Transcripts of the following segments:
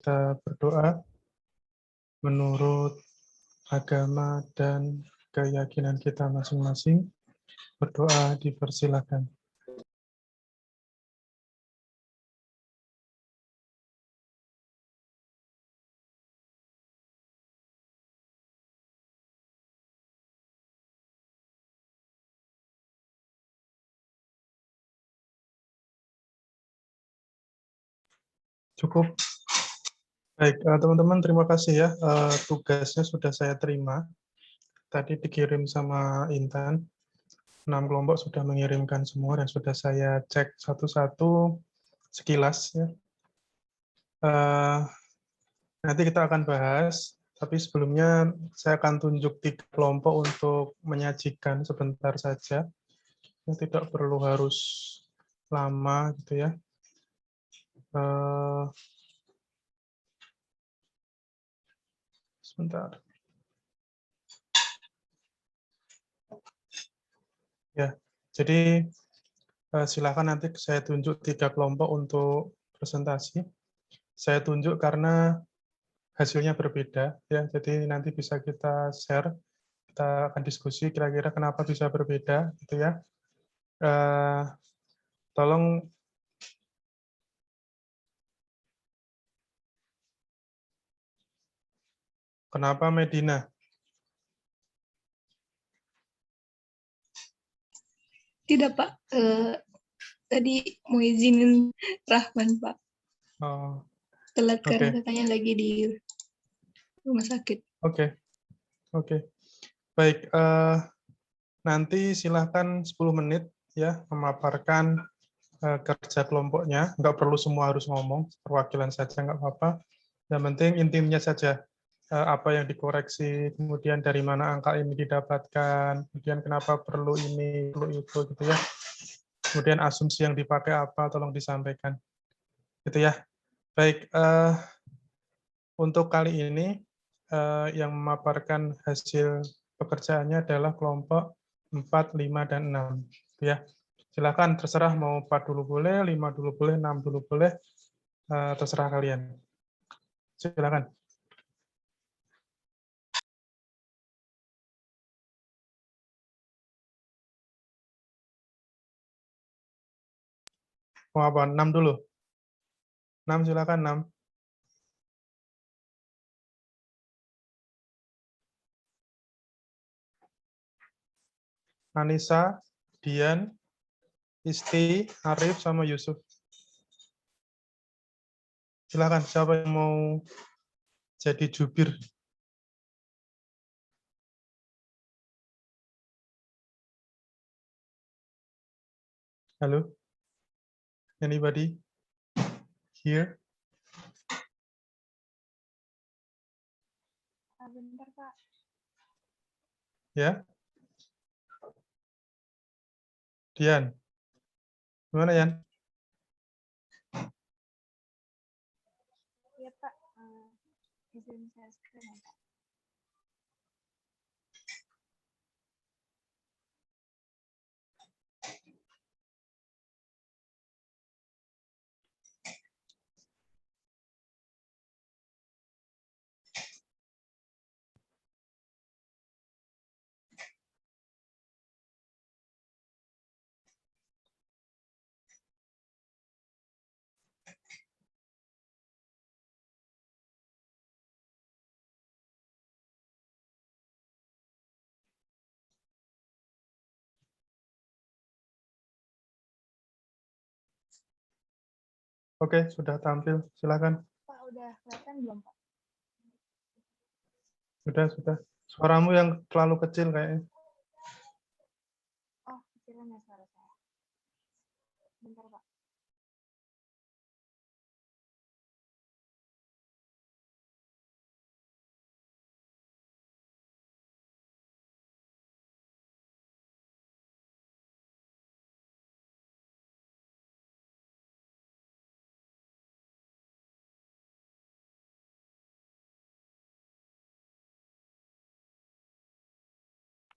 kita berdoa menurut agama dan keyakinan kita masing-masing. Berdoa dipersilakan. Cukup. Baik, teman-teman, terima kasih ya. Tugasnya sudah saya terima. Tadi dikirim sama Intan. 6 kelompok sudah mengirimkan semua dan sudah saya cek satu-satu sekilas ya. Nanti kita akan bahas, tapi sebelumnya saya akan tunjuk 3 kelompok untuk menyajikan sebentar saja. Tidak perlu harus lama gitu ya. Sebentar. Ya, jadi silakan nanti saya tunjuk 3 kelompok untuk presentasi. Saya tunjuk karena hasilnya berbeda ya, jadi nanti bisa kita share, kita akan diskusi kira-kira kenapa bisa berbeda gitu ya. Tolong kenapa Medina? Tidak Pak, tadi mau izinin Rahman Pak. Oh, Telat oke. karena katanya lagi di rumah sakit. Oke. Baik, nanti silahkan 10 menit ya memaparkan kerja kelompoknya. Nggak perlu semua harus ngomong, perwakilan saja nggak apa-apa. Yang penting intinya saja, apa yang dikoreksi, kemudian dari mana angka ini didapatkan, kemudian kenapa perlu ini, perlu itu, gitu ya. Kemudian asumsi yang dipakai apa, tolong disampaikan. Gitu ya. Baik, untuk kali ini yang memaparkan hasil pekerjaannya adalah kelompok 4, 5, dan 6. Ya. Silakan, terserah mau 4 dulu boleh, 5 dulu boleh, 6 dulu boleh, terserah kalian. Silakan. Mau apa? 6 dulu? 6 silakan, 6. Anissa, Dian, Isti, Arif, sama Yusuf. Silakan, siapa yang mau jadi jubir? Halo? Anybody here? Bentar, Pak. Ya? Dian. Gimana, Yan? Iya, Pak. Izin saya screen ya, Pak. Oke, sudah tampil. Silakan. Pak, udah kelihatan belum, Pak? Sudah. Suaramu yang terlalu kecil kayaknya. Oh, kecilan ya suara saya. Bentar, Pak.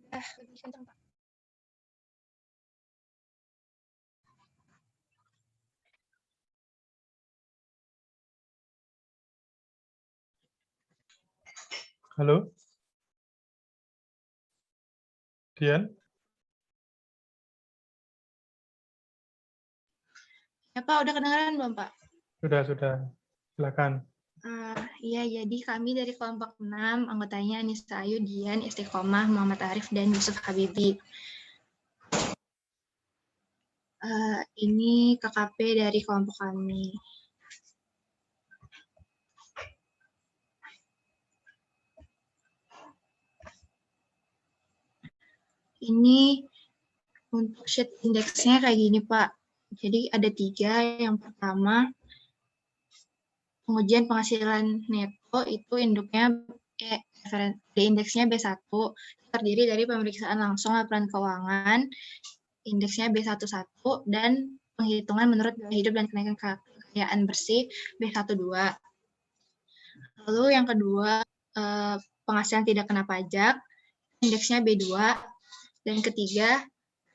Lebih kencang, Pak. Halo? Dian? Ya Pak, udah kedengaran belum Pak? Sudah. Silakan. Iya, jadi kami dari kelompok 6, anggotanya Anissa Ayu, Dian, Istiqomah, Muhammad Arif, dan Yusuf Habibi. Ini KKP dari kelompok kami. Ini untuk sheet indeksnya kayak gini Pak. Jadi ada 3. Yang pertama, pengujian penghasilan neto itu indeksnya B1, terdiri dari pemeriksaan langsung laporan keuangan, indeksnya B11, dan penghitungan menurut biaya hidup dan kenaikan kekayaan bersih B12. Lalu yang kedua, penghasilan tidak kena pajak, indeksnya B2, dan ketiga,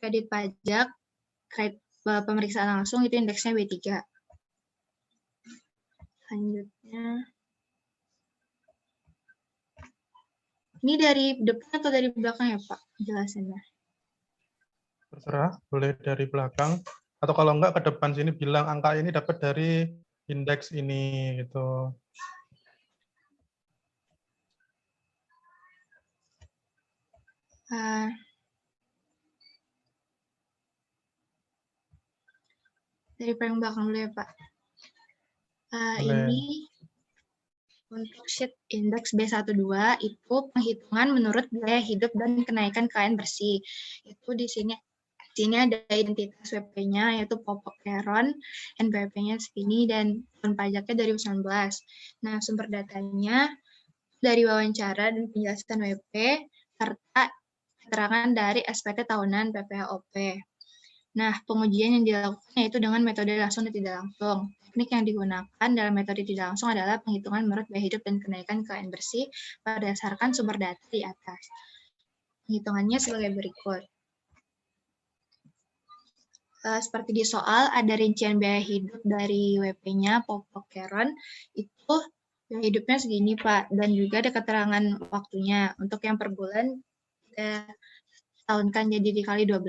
kredit pajak, pemeriksaan langsung itu indeksnya B3. Selanjutnya, ini dari depan atau dari belakang ya Pak penjelasannya? Terserah, boleh dari belakang. Atau kalau enggak ke depan sini bilang angka ini dapat dari indeks ini gitu. Dari paling belakang dulu ya Pak. Boleh. Ini untuk sheet indeks B12 itu penghitungan menurut biaya hidup dan kenaikan kekayaan bersih. Itu di sini ada identitas WP-nya yaitu pokok peron, NPWP-nya segini, dan tahun pajaknya 2019. Nah, sumber datanya dari wawancara dan penjelasan WP serta keterangan dari SPT tahunan PPHOP. Nah, pengujian yang dilakukan yaitu dengan metode langsung dan tidak langsung. Teknik yang digunakan dalam metode tidak langsung adalah penghitungan menurut biaya hidup dan kenaikan kekayaan bersih berdasarkan sumber data di atas. Penghitungannya sebagai berikut. Seperti di soal, ada rincian biaya hidup dari WP-nya, pokok peron, itu biaya hidupnya segini, Pak. Dan juga ada keterangan waktunya. Untuk yang per bulan, kita tahunkan jadi dikali 12.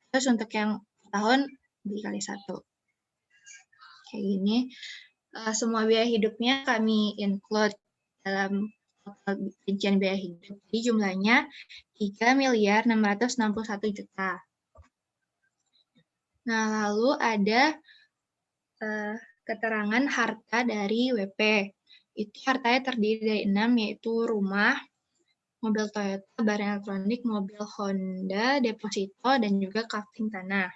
Terus untuk yang tahun, dikali 1. Kayak gini. Semua biaya hidupnya kami include dalam rincian biaya hidup. Jadi jumlahnya 3.661.000.000. Nah, lalu ada keterangan harta dari WP. Itu hartanya terdiri dari 6, yaitu rumah, mobil Toyota, barang elektronik, mobil Honda, deposito, dan juga kafling tanah.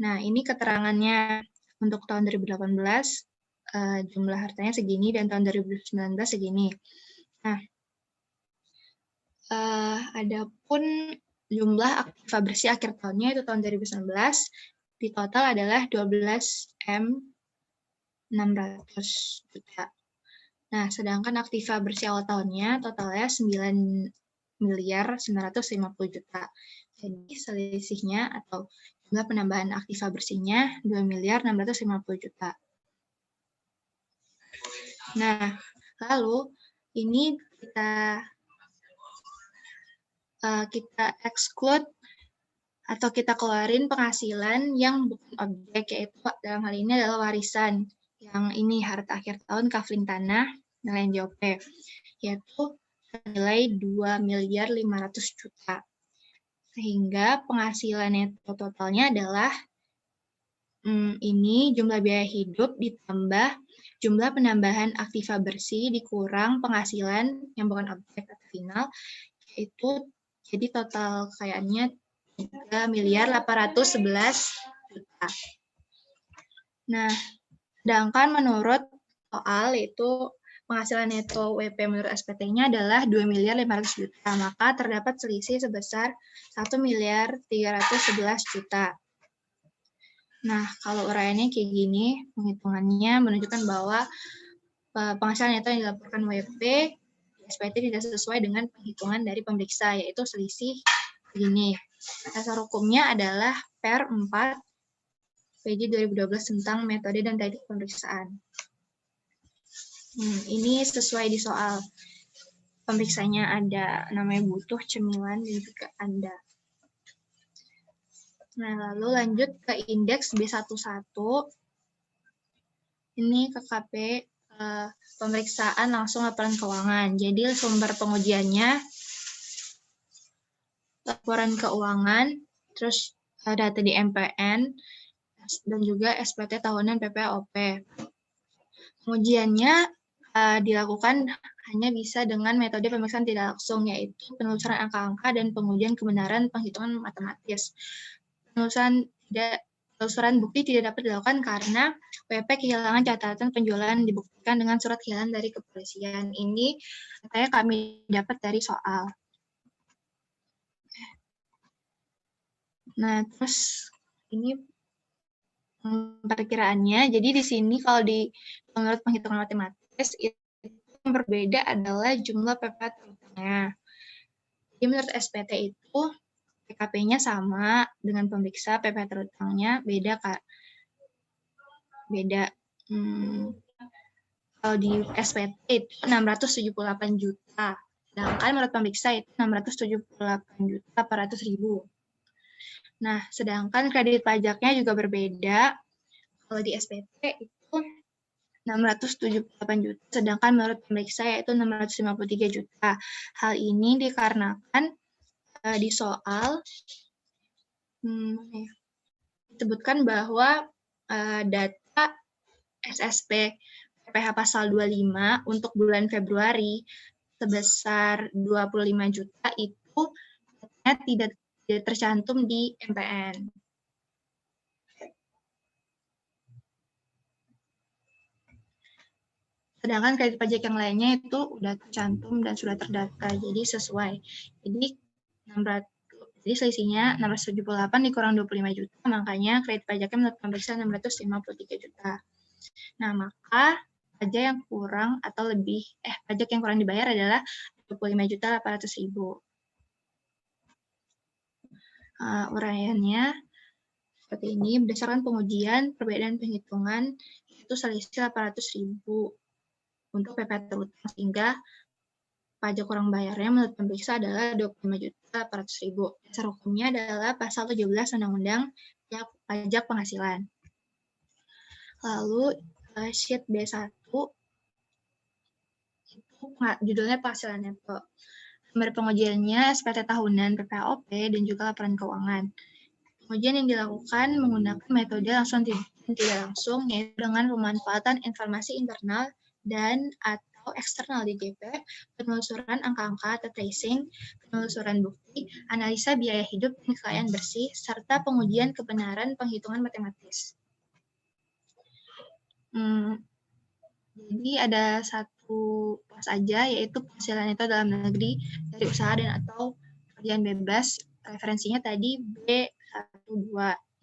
Nah, ini keterangannya untuk tahun 2018, jumlah hartanya segini, dan tahun 2019 segini. Nah, adapun jumlah aktiva bersih akhir tahunnya itu tahun 2019, di total adalah 12.600 juta. Nah, sedangkan aktiva bersih awal tahunnya totalnya 9.950 juta. Jadi selisihnya atau jumlah penambahan aktiva bersihnya 2.650 juta. Nah, lalu ini kita exclude atau kita keluarin penghasilan yang bukan objek, yaitu dalam hal ini adalah warisan. Yang ini harta akhir tahun, kafling tanah, nilai NJOP, yaitu nilai 2.500.000 juta. Sehingga penghasilan neto totalnya adalah ini jumlah biaya hidup ditambah jumlah penambahan aktiva bersih dikurang penghasilan yang bukan objek atau final, yaitu jadi total kekayaannya 3.811.000.000 juta. Nah, sedangkan menurut soal itu penghasilan neto WP menurut SPT-nya adalah 2.500.000 juta, maka terdapat selisih sebesar 1.311.000.000 juta. Nah, kalau uraiannya kayak gini, penghitungannya menunjukkan bahwa penghasilan neto yang dilaporkan WP SPT tidak sesuai dengan penghitungan dari pemeriksa, yaitu selisih begini. Dasar hukumnya adalah Per 4 PJ 2012 tentang metode dan teknik pemeriksaan. Ini sesuai di soal. pemeriksanya ada namanya Butuh, Cemilan, dan juga Anda. Nah, lalu lanjut ke indeks B11. Ini KKP pemeriksaan langsung laporan keuangan. Jadi sumber pengujiannya laporan keuangan, terus data di MPN, dan juga SPT tahunan PPOP. Pengujiannya dilakukan hanya bisa dengan metode pemeriksaan tidak langsung, yaitu penelusuran angka-angka dan pengujian kebenaran penghitungan matematis. Penelusuran bukti tidak dapat dilakukan karena WP kehilangan catatan penjualan dibuktikan dengan surat kehilangan dari kepolisian. Ini katanya kami dapat dari soal. Nah, terus ini perkiraannya. Jadi di sini kalau menurut penghitungan matematis itu yang berbeda adalah jumlah PPh terutangnya. Jadi menurut SPT itu PKP-nya sama dengan pemeriksa, PPh terutangnya beda, Kak. Beda. Kalau di SPT itu 678 juta. Sedangkan menurut pemeriksa itu 678.800.000. Nah, sedangkan kredit pajaknya juga berbeda. Kalau di SPT itu 678 juta, sedangkan menurut pemeriksa yaitu 653 juta. Hal ini dikarenakan di soal disebutkan bahwa data SSP PPh pasal 25 untuk bulan Februari sebesar 25 juta itu tidak tercantum di MPN. Sedangkan kredit pajak yang lainnya itu udah tercantum dan sudah terdata, jadi sesuai. Jadi selisihnya 678 dikurang 25 juta, makanya kredit pajaknya menurut pemeriksa 653 juta. Nah, maka pajak yang kurang atau lebih, pajak yang kurang dibayar adalah 25.800.000. Uraiannya seperti ini, berdasarkan pengujian, perbedaan penghitungan, itu selisih 800.000 untuk PPh terutang, sehingga pajak kurang bayarnya menurut pemeriksa adalah 25.800.000. Dasar hukumnya adalah pasal 17 Undang-Undang Pajak Penghasilan. Lalu sheet B1 itu judulnya penghasilan neto. Sumber pengujiannya SPT tahunan, PPOP, dan juga laporan keuangan. Pengujian yang dilakukan menggunakan metode langsung dan tidak langsung, yaitu dengan pemanfaatan informasi internal dan atau eksternal di DP, penelusuran angka-angka atau tracing, penelusuran bukti, analisa biaya hidup dan kekayaan bersih, serta pengujian kebenaran penghitungan matematis. Jadi ada satu pos aja, yaitu penghasilan neto dalam negeri dari usaha dan atau pekerjaan bebas. Referensinya tadi B12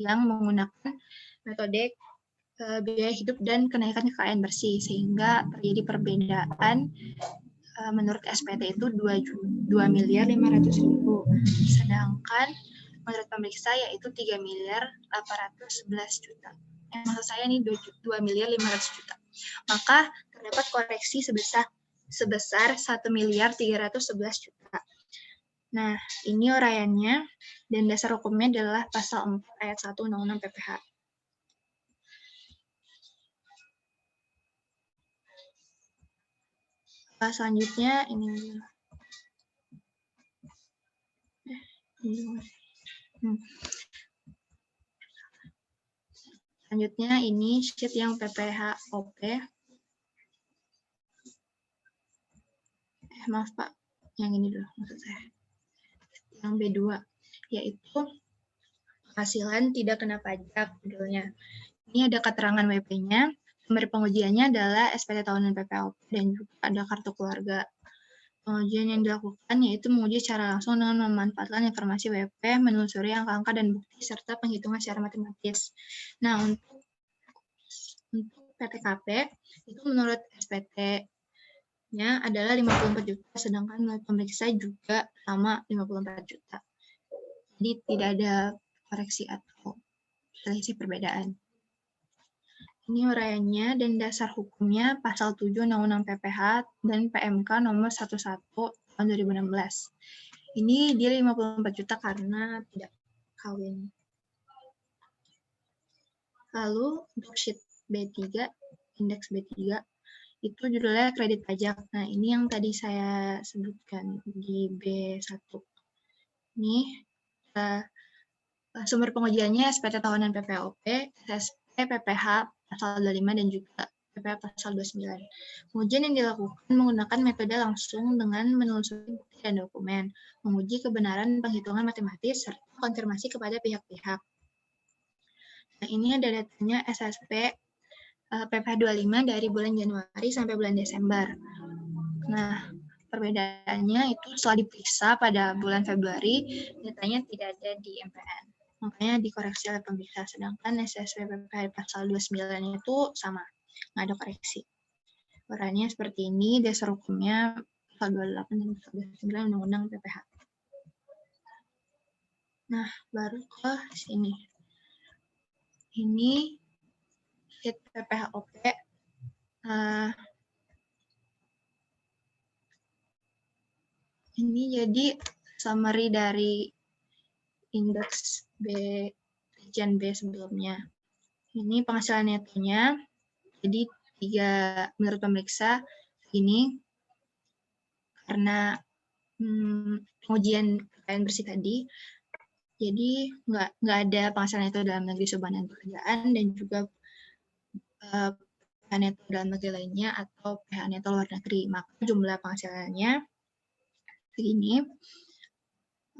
yang menggunakan metode biaya hidup dan kenaikan kekayaan bersih, sehingga terjadi perbedaan menurut SPT itu 2.500.000. Sedangkan menurut pemeriksa yaitu 3.811 juta. Maksud saya ini 2.500.000 juta. Maka terdapat koreksi sebesar 1.311 juta. Nah, ini uraiannya dan dasar hukumnya adalah pasal 4 ayat 1 Undang-Undang PPh. Selanjutnya ini selanjutnya ini sheet yang PPh-OP. Maaf Pak, yang ini dulu maksud saya. Yang B2, yaitu penghasilan tidak kena pajak judulnya. Ini ada keterangan WP-nya. Sumber pengujiannya adalah SPT tahunan PPOP dan juga ada kartu keluarga. Pengujian yang dilakukan yaitu menguji secara langsung dengan memanfaatkan informasi WP, menelusuri angka-angka dan bukti, serta penghitungan secara matematis. Nah, untuk PTKP, itu menurut SPT-nya adalah 54 juta, sedangkan menurut pemeriksa juga sama 54 juta. Jadi tidak ada koreksi atau selisih perbedaan. Ini uraiannya dan dasar hukumnya pasal 7 Undang-Undang PPH dan PMK nomor 11 tahun 2016. Ini dia 54 juta karena tidak kawin. Lalu untuk sheet B3, indeks B3, itu judulnya kredit pajak. Nah, ini yang tadi saya sebutkan di B1. Ini sumber pengujiannya SPT tahunan PPOP, SSP, PPH, pasal 25, dan juga PPH pasal 29. Pengujian yang dilakukan menggunakan metode langsung dengan menelusuri bukti dan dokumen, menguji kebenaran penghitungan matematis, serta konfirmasi kepada pihak-pihak. Nah, ini ada datanya SSP PPH 25 dari bulan Januari sampai bulan Desember. Nah, perbedaannya itu setelah diperiksa pada bulan Februari, datanya tidak ada di MPN. Makanya dikoreksi oleh pemeriksa, sedangkan SSP PPH pasal 29 itu sama, nggak ada koreksi. Uraiannya seperti ini, dasar hukumnya pasal 28 dan pasal 29 Undang-Undang PPH. Nah, baru ke sini. Ini sheet PPHOP. Ini jadi summary dari indeks B, region B sebelumnya. Ini penghasilan netonya, jadi menurut pemeriksa ini karena pengujian kekayaan bersih tadi, jadi nggak ada penghasilan neto dalam negeri sumbangan pekerjaan dan juga PH neto dalam negeri lainnya atau PH neto luar negeri. Maka jumlah penghasilannya segini.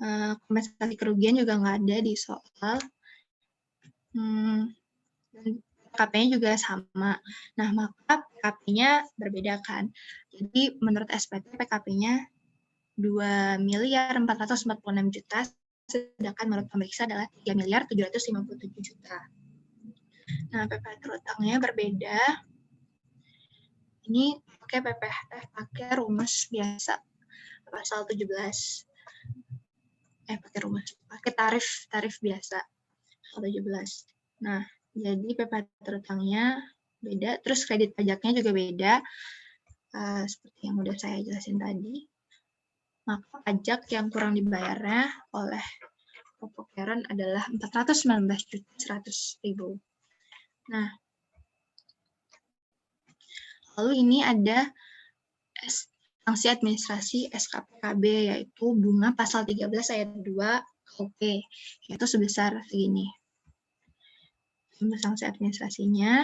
Kompensasi kerugian juga nggak ada di soal. Dan PKP-nya juga sama. Nah, maka PKP-nya berbeda kan. Jadi menurut SPT PKP-nya 2.446.000.000, sedangkan menurut pemeriksa adalah 3.757.000.000. Nah, PPh terutangnya berbeda. Ini pakai rumus biasa pasal 17. Pakai tarif biasa pasal 17. Nah, jadi PPh terutangnya beda, terus kredit pajaknya juga beda, seperti yang udah saya jelasin tadi. Maka pajak yang kurang dibayarnya oleh pokok parent adalah 419.100.000. Nah, lalu ini ada sanksi administrasi SKPKB, yaitu bunga pasal 13 ayat 2 KUP, yaitu sebesar segini. Sanksi administrasinya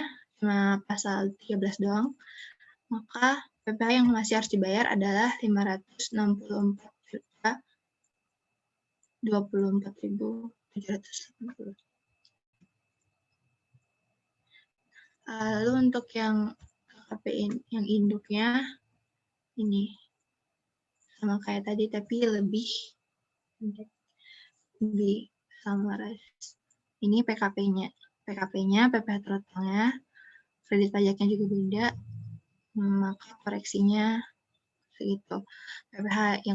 pasal 13 doang, maka PPh yang masih harus dibayar adalah 564.024.780. Lalu untuk yang KPI yang induknya ini sama kayak tadi tapi lebih summarize. Ini PKP-nya, PPh terutangnya, kredit pajaknya juga beda, maka koreksinya segitu. PPh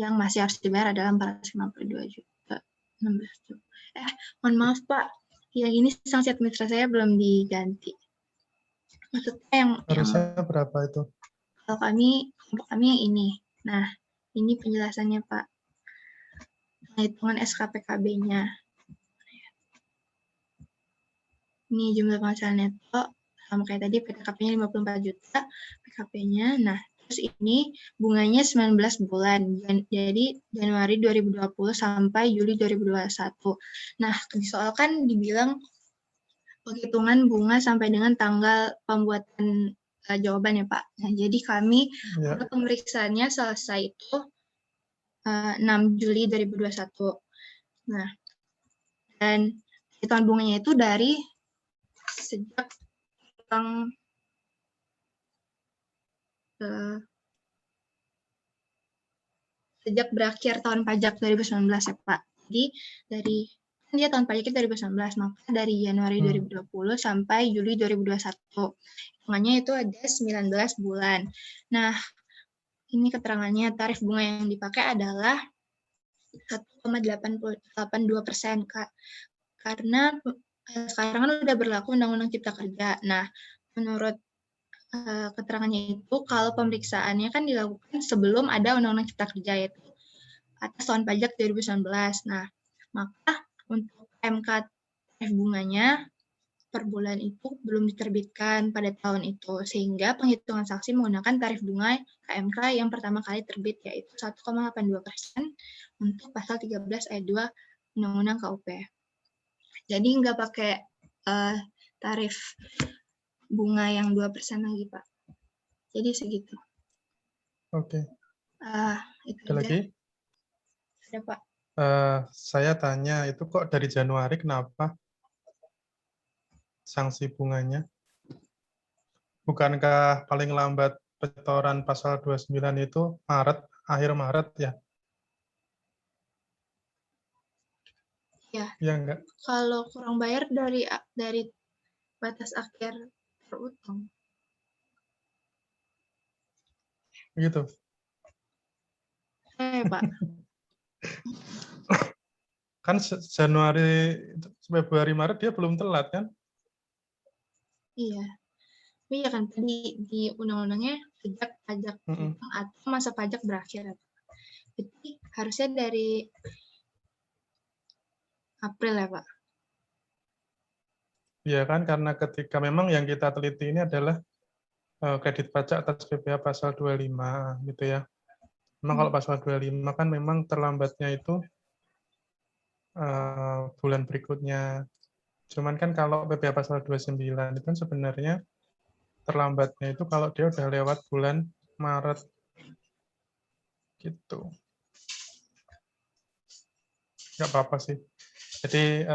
yang masih harus dibayar adalah 452.016. Mohon maaf Pak, yang ini sanksi administrasi saya belum diganti. Maksudnya yang Harusnya berapa itu? Kalau kami yang ini. Nah, ini penjelasannya Pak. Hitungan SKPKB-nya. Ini jumlah penghasilan neto, sama kayak tadi PKP-nya 54 juta, PKP-nya. Nah, terus ini bunganya 19 bulan. Jadi Januari 2020 sampai Juli 2021. Nah, di soal kan dibilang penghitungan bunga sampai dengan tanggal pembuatan jawaban ya Pak. Nah, jadi kami pemeriksaannya selesai itu 6 Juli 2021. Nah, dan hitungan bunganya itu dari sejak berakhir tahun pajak 2019 ya Pak. Jadi dari dia tahun pajaknya 2019, maka dari Januari 2020 sampai Juli 2021. Hitungannya itu ada 19 bulan. Nah, ini keterangannya, tarif bunga yang dipakai adalah 1,82%, Kak. Karena sekarang kan udah berlaku Undang-Undang Cipta Kerja. Nah, menurut keterangannya itu kalau pemeriksaannya kan dilakukan sebelum ada Undang-Undang Cipta Kerja, yaitu atas tahun pajak 2019. Nah, maka untuk MK tarif bunganya per bulan itu belum diterbitkan pada tahun itu, sehingga penghitungan saksi menggunakan tarif bunga KMK yang pertama kali terbit, yaitu 1,82% untuk pasal 13 ayat 2 Undang-Undang KUP. Jadi nggak pakai tarif bunga yang 2% lagi, Pak. Jadi segitu. Oke. Itu Ada aja. lagi? Ada, Pak. Saya tanya, itu kok dari Januari kenapa sanksi bunganya? Bukankah paling lambat petoran pasal 29 itu Maret, akhir Maret ya? Ya, Iya enggak? kalau kurang bayar dari batas akhir terutang. Gitu. Pak. Kan Januari, Februari, Maret dia belum telat kan? Iya. Iya kan tadi di undang-undangnya sejak pajak atau masa pajak berakhir. Jadi harusnya dari April ya, Pak? Iya kan, karena ketika memang yang kita teliti ini adalah kredit pajak atas PPh pasal 25 gitu ya. Memang kalau pasal 25 kan memang terlambatnya itu bulan berikutnya. Cuman kan kalau PPh pasal 29 itu kan sebenarnya terlambatnya itu kalau dia udah lewat bulan Maret. Gitu. Nggak apa-apa sih. Jadi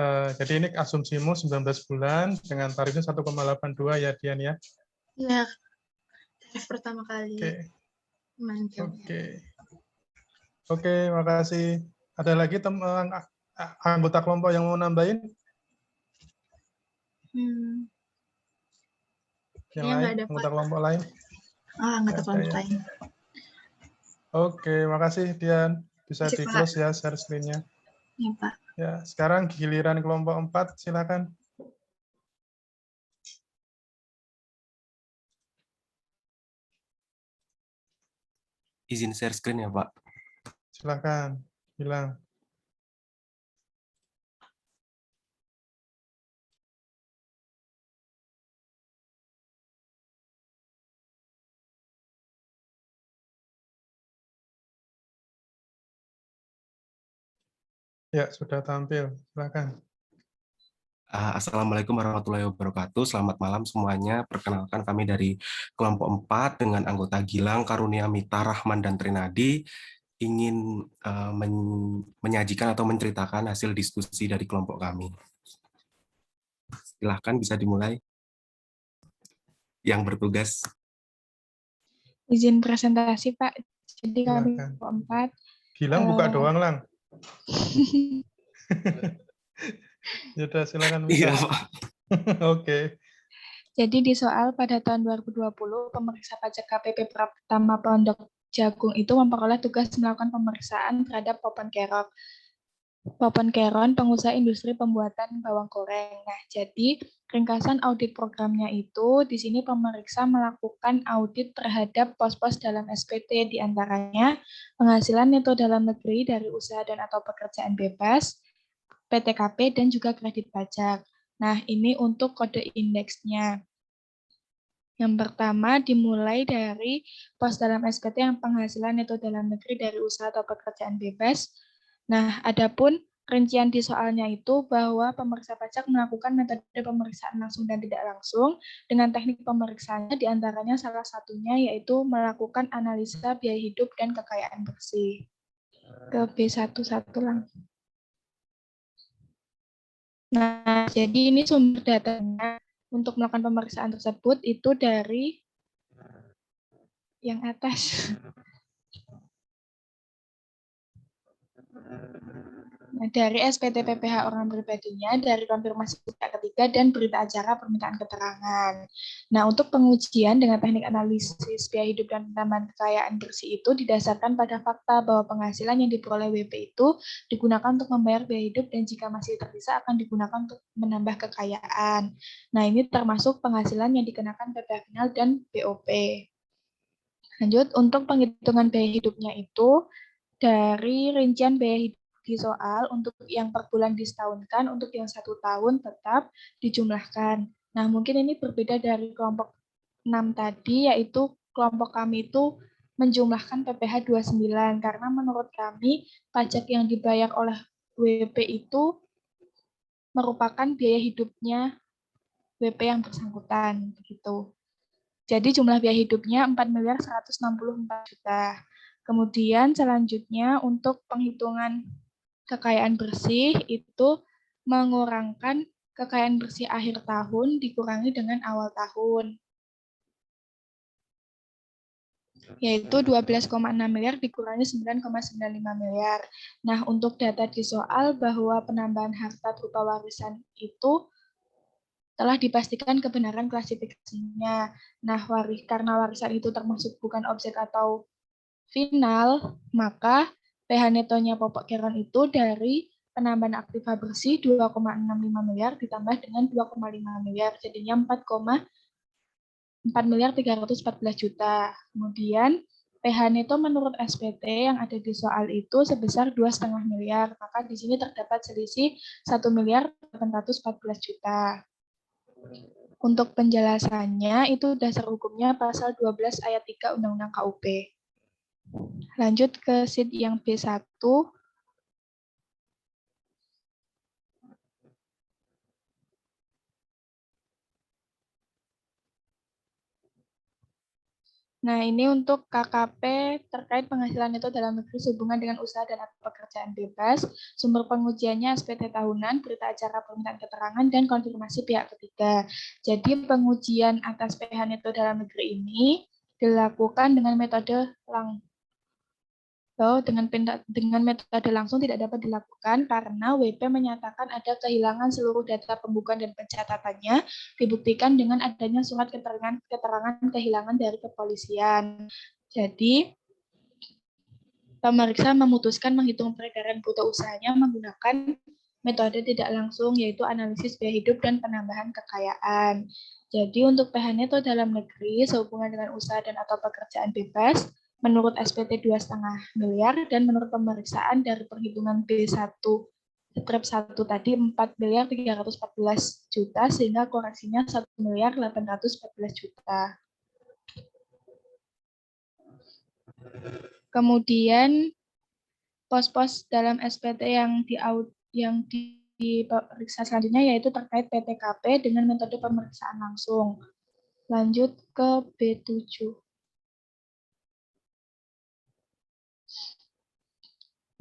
ini asumsimu 19 bulan dengan tarifnya 1,82 ya, Dian ya? Iya, tarif pertama kali. Oke. Oke, makasih. Ada lagi anggota kelompok yang mau nambahin? Yang lain, ada, anggota Pak. kelompok lain? Anggota kelompok ya. lain. Oke, makasih Dian. Bisa Makasih, di-close ya share screen-nya. Iya, Pak. Ya, sekarang giliran kelompok 4, silakan. Izin share screen ya, Pak. Silakan, bilang. Ya, sudah tampil. Silakan. Assalamualaikum warahmatullahi wabarakatuh. Selamat malam semuanya. Perkenalkan kami dari kelompok 4 dengan anggota Gilang, Karunia Mita, Rahman, dan Trinadi ingin menyajikan atau menceritakan hasil diskusi dari kelompok kami. Silahkan bisa dimulai. Yang bertugas. Izin presentasi, Pak. Jadi kami Silakan. kelompok 4. Gilang buka doang, Lang. Ya udah, silakan bisa. Iya, Pak. Oke. Jadi di soal pada tahun 2020, pemeriksa pajak KPP Pratama Pondok Jagung itu memperoleh tugas melakukan pemeriksaan terhadap Popon Keron, pengusaha industri pembuatan bawang goreng. Nah, jadi ringkasan audit programnya itu di sini pemeriksa melakukan audit terhadap pos-pos dalam SPT, diantaranya penghasilan neto dalam negeri dari usaha dan atau pekerjaan bebas, PTKP, dan juga kredit pajak. Nah, ini untuk kode indeksnya. Yang pertama dimulai dari pos dalam SPT yang penghasilan neto dalam negeri dari usaha atau pekerjaan bebas. Nah, adapun rincian di soalnya itu bahwa pemeriksa pajak melakukan metode pemeriksaan langsung dan tidak langsung dengan teknik pemeriksaannya diantaranya salah satunya yaitu melakukan analisa biaya hidup dan kekayaan bersih. Ke B11 lang. Nah, jadi ini sumber datanya untuk melakukan pemeriksaan tersebut itu dari yang atas. Nah, dari SPT PPh orang pribadinya, dari konfirmasi pihak ketiga, dan berita acara permintaan keterangan. Nah, untuk pengujian dengan teknik analisis biaya hidup dan penambahan kekayaan bersih itu didasarkan pada fakta bahwa penghasilan yang diperoleh WP itu digunakan untuk membayar biaya hidup dan jika masih tersisa akan digunakan untuk menambah kekayaan. Nah, ini termasuk penghasilan yang dikenakan PPh final dan BOP. Lanjut, untuk penghitungan biaya hidupnya itu dari rincian biaya hidup di soal untuk yang per bulan disetahunkan, untuk yang 1 tahun tetap dijumlahkan. Nah, mungkin ini berbeda dari kelompok 6 tadi, yaitu kelompok kami itu menjumlahkan PPh 29, karena menurut kami pajak yang dibayar oleh WP itu merupakan biaya hidupnya WP yang bersangkutan. Begitu. Jadi jumlah biaya hidupnya 4.164 juta. Kemudian selanjutnya untuk penghitungan kekayaan bersih itu mengurangkan kekayaan bersih akhir tahun dikurangi dengan awal tahun, yaitu 12,6 miliar dikurangi 9,95 miliar. Nah, untuk data di soal bahwa penambahan harta berupa warisan itu telah dipastikan kebenaran klasifikasinya. Nah, karena warisan itu termasuk bukan objek atau final, maka PH netonya Popok Keron itu dari penambahan aktiva bersih 2,65 miliar ditambah dengan 2,5 miliar, jadinya 4 miliar 314 juta. Kemudian PH neto menurut SPT yang ada di soal itu sebesar 2,5 miliar, maka di sini terdapat selisih 1 miliar 814 juta. Untuk penjelasannya itu dasar hukumnya pasal 12 ayat 3 Undang-Undang KUP. Lanjut ke sheet yang B1. Nah, ini untuk KKP terkait penghasilan neto dalam negeri sehubungan dengan usaha dan atau pekerjaan bebas. Sumber pengujiannya SPT tahunan, berita acara permintaan keterangan, dan konfirmasi pihak ketiga. Jadi pengujian atas PH neto dalam negeri ini dilakukan dengan metode dengan metode langsung tidak dapat dilakukan karena WP menyatakan ada kehilangan seluruh data pembukuan dan pencatatannya, dibuktikan dengan adanya surat keterangan kehilangan dari kepolisian. Jadi, pemeriksa memutuskan menghitung peredaran bruto usahanya menggunakan metode tidak langsung, yaitu analisis biaya hidup dan penambahan kekayaan. Jadi, untuk PH neto dalam negeri sehubungan dengan usaha dan atau pekerjaan bebas, menurut SPT 2,5 miliar dan menurut pemeriksaan dari perhitungan B1 strip 1 tadi 4 miliar 314 juta sehingga koreksinya 1 miliar 814 juta. Kemudian pos-pos dalam SPT yang diperiksa selanjutnya yaitu terkait PTKP dengan metode pemeriksaan langsung. Lanjut ke B7.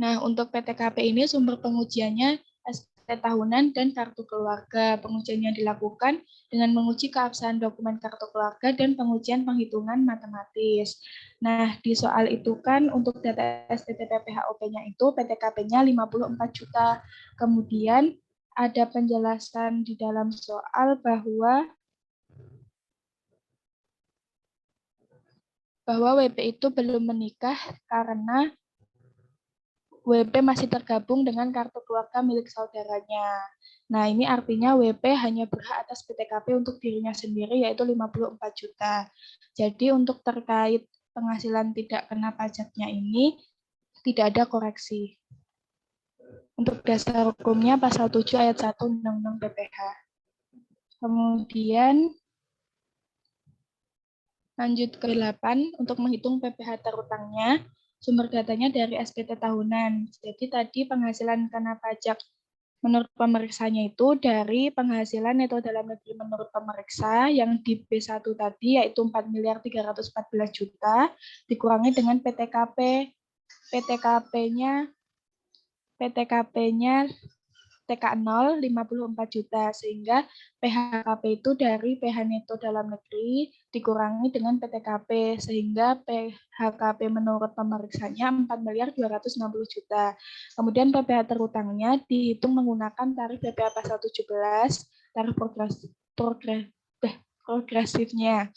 Nah, untuk PTKP ini sumber pengujiannya SPT tahunan dan kartu keluarga. Pengujiannya dilakukan dengan menguji keabsahan dokumen kartu keluarga dan pengujian penghitungan matematis. Nah, di soal itu kan untuk data SPT PPHOP-nya itu PTKP-nya 54 juta. Kemudian ada penjelasan di dalam soal bahwa WP itu belum menikah karena WP masih tergabung dengan kartu keluarga milik saudaranya. Nah, ini artinya WP hanya berhak atas PTKP untuk dirinya sendiri, yaitu 54 juta. Jadi, untuk terkait penghasilan tidak kena pajaknya ini, tidak ada koreksi. Untuk dasar hukumnya, pasal 7 ayat 1 Undang-Undang PPh. Kemudian, lanjut ke 8, untuk menghitung PPh terutangnya, sumber datanya dari SPT tahunan. Jadi tadi penghasilan kena pajak menurut pemeriksanya itu dari penghasilan neto dalam negeri menurut pemeriksa yang di B1 tadi yaitu 4 miliar 314 juta dikurangi dengan PTKP. PTKP-nya TK0 54 juta, sehingga PHKP itu dari PH neto dalam negeri dikurangi dengan PTKP, sehingga PHKP menurut pemeriksanya 4.260 juta. Kemudian PPh terutangnya dihitung menggunakan tarif PPh pasal 17, tarif progresifnya,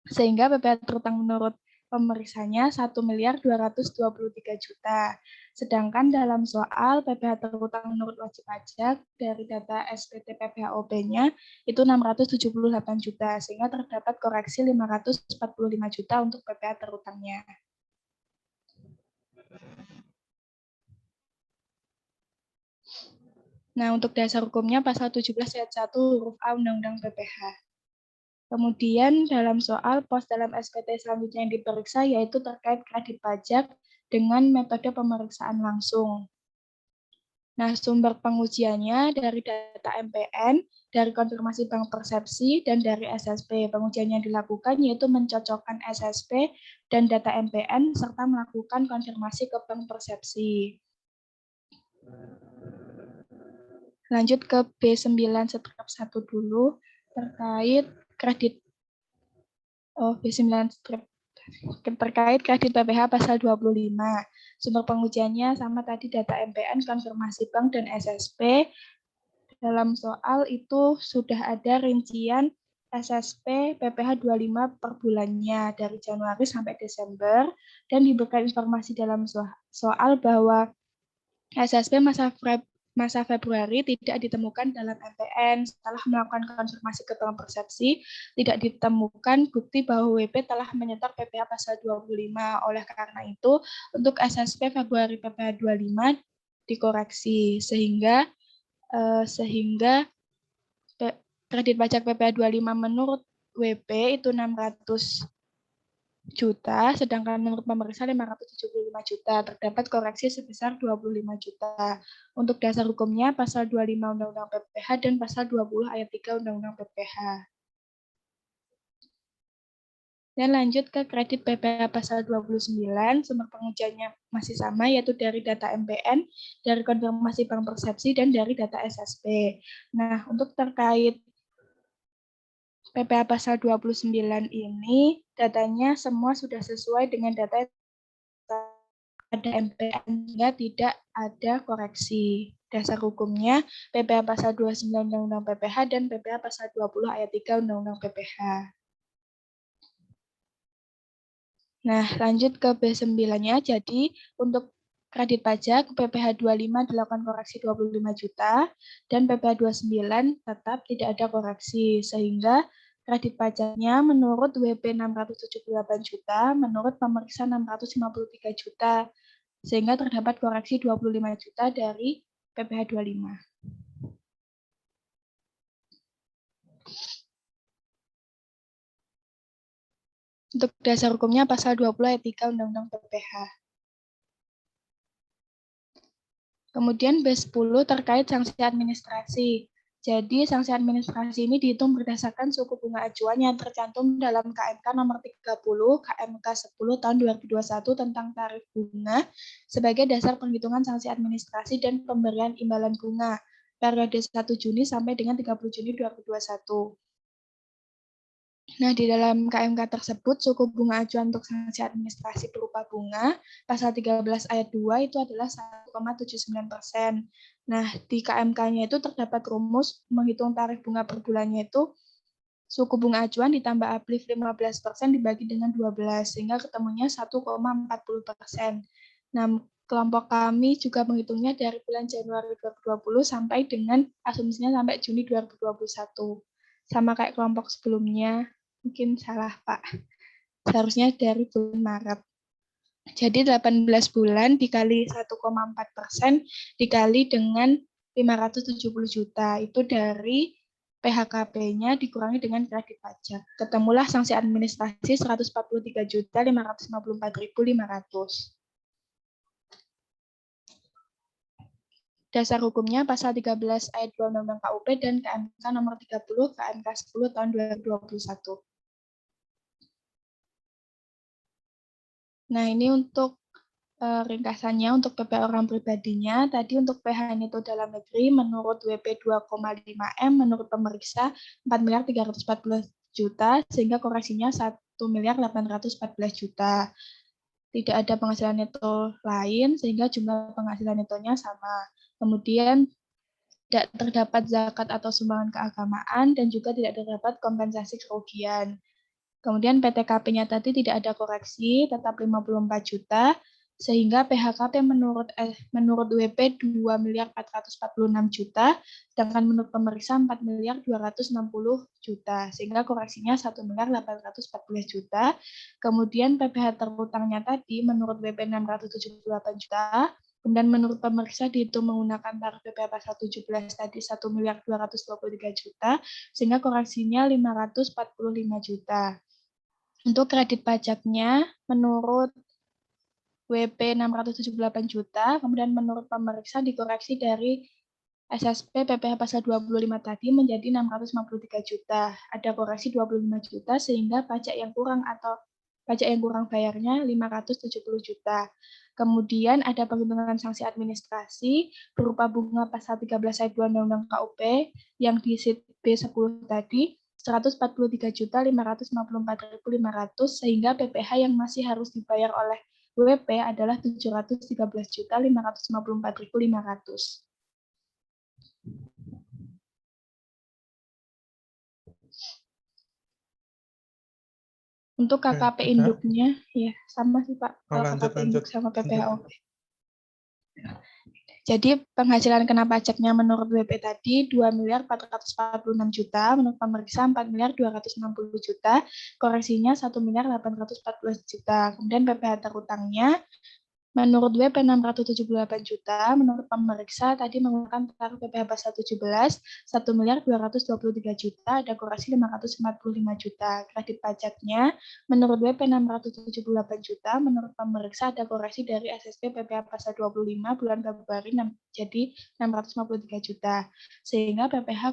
sehingga PPh terutang menurut pemeriksanya 1.223 juta. Sedangkan dalam soal PPh terutang menurut wajib pajak dari data SPT PPh-OB-nya itu 678 juta, sehingga terdapat koreksi 545 juta untuk PPh terutangnya. Nah, untuk dasar hukumnya pasal 17 ayat 1 huruf A Undang-Undang PPh. Kemudian dalam soal pos dalam SPT selanjutnya yang diperiksa yaitu terkait kredit pajak dengan metode pemeriksaan langsung. Nah, sumber pengujiannya dari data MPN, dari konfirmasi bank persepsi, dan dari SSP. Pengujian yang dilakukan yaitu mencocokkan SSP dan data MPN serta melakukan konfirmasi ke bank persepsi. Lanjut ke B9/1 dulu terkait kredit B9 terkait kredit PPh pasal 25. Sumber pengujiannya sama tadi data MPN, konfirmasi bank, dan SSP. Dalam soal itu sudah ada rincian SSP PPh 25 per bulannya dari Januari sampai Desember, dan diberikan informasi dalam soal bahwa SSP masa Februari tidak ditemukan dalam MPN. Setelah melakukan konfirmasi ke bank persepsi, tidak ditemukan bukti bahwa WP telah menyetor PPh pasal 25. Oleh karena itu, untuk SSP Februari PPh 25 dikoreksi sehingga kredit pajak PPh 25 menurut WP itu 600 juta, sedangkan menurut pemeriksa 575 juta. Terdapat koreksi sebesar 25 juta. Untuk dasar hukumnya pasal 25 Undang-Undang PPh dan pasal 20 ayat 3 Undang-Undang PPh. Dan lanjut ke kredit PPh pasal 29, sumber pengujiannya masih sama, yaitu dari data MPN, dari konfirmasi bank persepsi, dan dari data SSP. Nah, untuk terkait PPh pasal 29 ini, datanya semua sudah sesuai dengan data ada MPN, sehingga tidak ada koreksi. Dasar hukumnya PPh pasal 29 Undang-Undang PPh dan PPh pasal 20 ayat 3 Undang-Undang PPh. Nah, lanjut ke B9-nya. Jadi, untuk kredit pajak PPh 25 dilakukan koreksi 25 juta dan PPh 29 tetap tidak ada koreksi, sehingga kredit pajaknya menurut WP 678 juta, menurut pemeriksa 653 juta, sehingga terdapat koreksi 25 juta dari PPh 25. Untuk dasar hukumnya pasal 20 ayat 3 Undang-Undang PPh. Kemudian B10 terkait sanksi administrasi. Jadi, sanksi administrasi ini dihitung berdasarkan suku bunga acuan yang tercantum dalam KMK nomor 30, KMK 10 tahun 2021 tentang tarif bunga sebagai dasar penghitungan sanksi administrasi dan pemberian imbalan bunga periode 1 Juni sampai dengan 30 Juni 2021. Nah, di dalam KMK tersebut, suku bunga acuan untuk sanksi administrasi berupa bunga, pasal 13 ayat 2 itu adalah 1,79%. Nah, di KMK-nya itu terdapat rumus menghitung tarif bunga per bulannya itu suku bunga acuan ditambah uplift 15% dibagi dengan 12, sehingga ketemunya 1,40%. Nah, kelompok kami juga menghitungnya dari bulan Januari 2020 sampai dengan asumsinya sampai Juni 2021. Sama kayak kelompok sebelumnya, mungkin salah Pak. Seharusnya dari bulan Maret. Jadi 18 bulan dikali 1,4% dikali dengan 570 juta. Itu dari PHKP-nya dikurangi dengan kredit pajak. Ketemulah sanksi administrasi 143.554.500. Dasar hukumnya pasal 13 ayat 2 Undang-Undang KUP dan KMK nomor 30 KMK 10 tahun 2021. Nah, ini untuk ringkasannya untuk PPh orang pribadinya, tadi untuk PH neto dalam negeri menurut WP 2,5 M, menurut pemeriksa 4.340 juta, sehingga koreksinya 1.814 juta. Tidak ada penghasilan neto lain, sehingga jumlah penghasilan netonya sama. Kemudian tidak terdapat zakat atau sumbangan keagamaan, dan juga tidak terdapat kompensasi kerugian. Kemudian PTKP-nya tadi tidak ada koreksi, tetap 54 juta, sehingga PHKP menurut WP 2.446 juta, sedangkan menurut pemeriksa 4.260 juta, sehingga koreksinya 1.814 juta. Kemudian PPh terutangnya tadi menurut WP 678 juta, kemudian menurut pemeriksa dihitung menggunakan tarif PPh pasal 17 tadi 1.223 juta, sehingga koreksinya 545 juta. Untuk kredit pajaknya menurut WP 678 juta, kemudian menurut pemeriksa dikoreksi dari SSP PPh pasal 25 tadi menjadi 653 juta. Ada koreksi 25 juta sehingga pajak yang kurang bayarnya 570 juta. Kemudian ada penghitungan sanksi administrasi berupa bunga pasal 13 ayat 2 Undang-Undang KUP yang di SIT B10 tadi 143.554.500 sehingga PPh yang masih harus dibayar oleh WP adalah 713.554.500. Untuk KKP induknya ya sama sih Pak. Kalau KKP induk sama PPh. Jadi penghasilan kena pajaknya menurut WP tadi 2.446 juta, menurut pemeriksa 4.260 juta, koreksinya 1.814 juta. Kemudian PPh terutangnya menurut WP 678 juta, menurut pemeriksa tadi menggunakan tarif PPh pasal 17, 1.223 juta, ada koreksi 545 juta. Kredit pajaknya menurut WP 678 juta, menurut pemeriksa ada koreksi dari SSP PPh pasal 25 bulan Februari jadi 653 juta. Sehingga PPh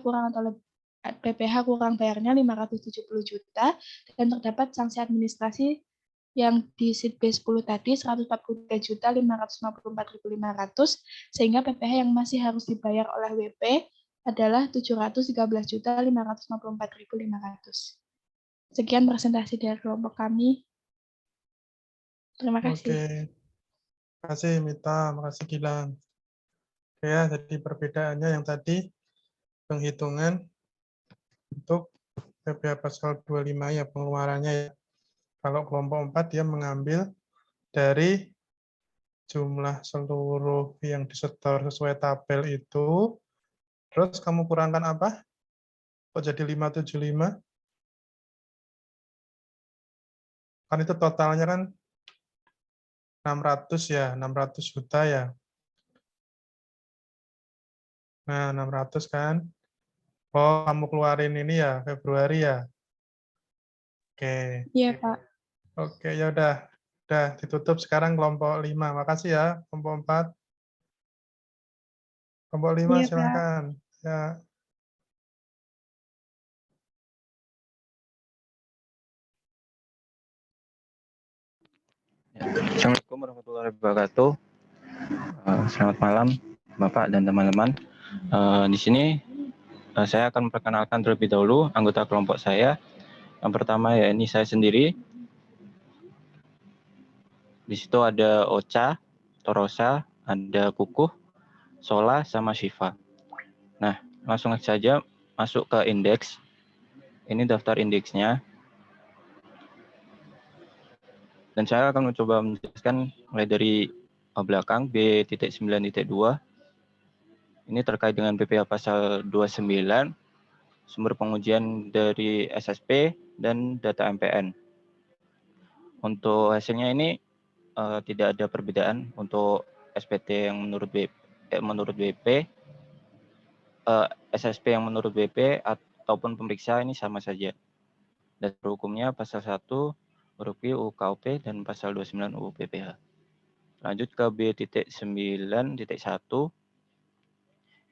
kurang bayarnya 570 juta dan terdapat sanksi administrasi yang di SIT B10 tadi 143.554.500 sehingga PPh yang masih harus dibayar oleh WP adalah 713.554.500. Sekian presentasi dari kelompok kami. Terima kasih. Oke. Terima kasih Mita, terima kasih Gilang. Oke ya, jadi perbedaannya yang tadi penghitungan untuk PPh pasal 25 ya pengeluarannya ya. Kalau kelompok 4 dia mengambil dari jumlah seluruh yang disetor sesuai tabel itu, terus kamu kurangkan apa? Kok jadi 575? Kan itu totalnya kan 600 ya, 600 juta ya. Nah, 600 kan. Oh, kamu keluarin ini ya, Februari ya. Oke. Iya, Pak. Oke, ya udah ditutup sekarang kelompok 5. Makasih ya, kelompok 4. Kelompok 5 Iya, silakan. Ya. Assalamualaikum warahmatullahi wabarakatuh. Selamat malam, Bapak dan teman-teman. Di sini saya akan memperkenalkan terlebih dahulu anggota kelompok saya. Yang pertama ya ini saya sendiri. Di situ ada Ocha, Torosa, ada Kukuh, Sola, sama Shiva. Nah, langsung saja masuk ke indeks. Ini daftar indeksnya. Dan saya akan mencoba menjelaskan mulai dari belakang B.9.2. Ini terkait dengan PPh pasal 29, sumber pengujian dari SSP dan data MPN. Untuk hasilnya ini tidak ada perbedaan untuk SPT yang menurut WP, SSP yang menurut WP ataupun pemeriksa ini sama saja. Dasar hukumnya pasal 1 huruf Q UU KUP dan pasal 29 UU PPh. Lanjut ke B.9.1.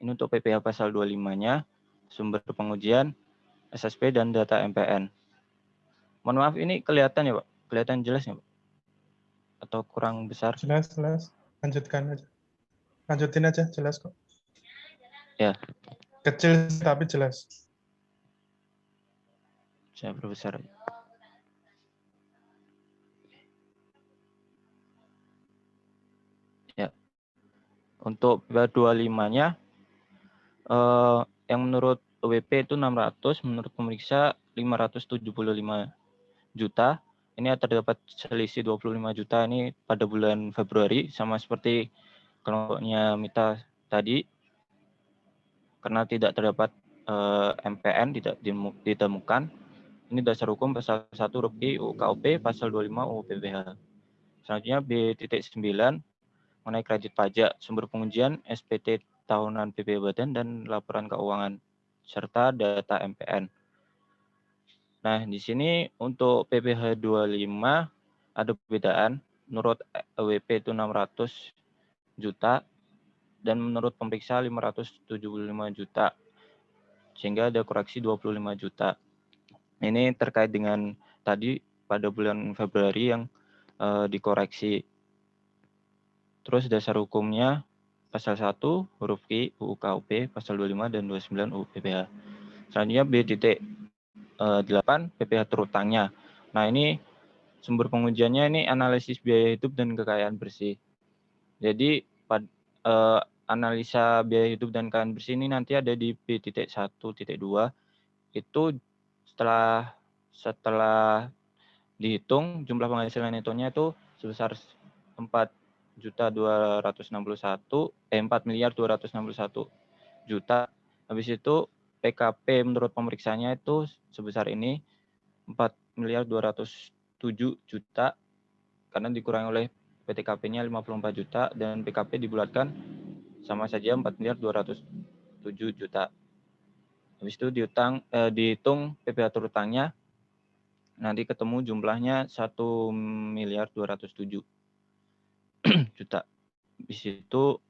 Ini untuk PPh pasal 25-nya, sumber pengujian, SSP, dan data MPN. Mohon maaf, ini kelihatan ya Pak? Kelihatan jelas ya Pak? atau kurang besar? Jelas, jelas. Lanjutkan aja. Lanjutin aja, jelas kok. Ya, Kecil tapi jelas. saya perbesar. Ya, untuk PPh 25-nya yang menurut WP itu 600, menurut pemeriksa 575 juta. Ini terdapat selisih 25 juta ini pada bulan Februari, sama seperti kelompoknya Mita tadi, karena tidak terdapat MPN, tidak ditemukan. Ini dasar hukum pasal 1 huruf I UU KUP, pasal 25 UU PPh. Selanjutnya B.9 mengenai kredit pajak, sumber pengujian, SPT tahunan PPh Badan, dan laporan keuangan, serta data MPN. Nah, di sini untuk PPh 25 ada perbedaan. Menurut WP itu 600 juta dan menurut pemeriksa 575 juta. Sehingga ada koreksi 25 juta. Ini terkait dengan tadi pada bulan Februari yang dikoreksi. Terus dasar hukumnya pasal 1 huruf I UU KUP, pasal 25 dan 29 UU PPh. Selanjutnya B.8 PPh terutangnya. Nah, ini sumber pengujiannya ini analisis biaya hidup dan kekayaan bersih. Jadi analisa biaya hidup dan kekayaan bersih ini nanti ada di B.1.2. Itu setelah dihitung jumlah penghasilan netonya itu sebesar 4.261 juta. Habis itu PKP menurut pemeriksanya itu sebesar ini 4.207 juta karena dikurangi oleh PTKP-nya 54 juta dan PKP dibulatkan sama saja 4.207 juta. Habis itu dihitung PPh terutangnya nanti ketemu jumlahnya 1.207 juta. Habis itu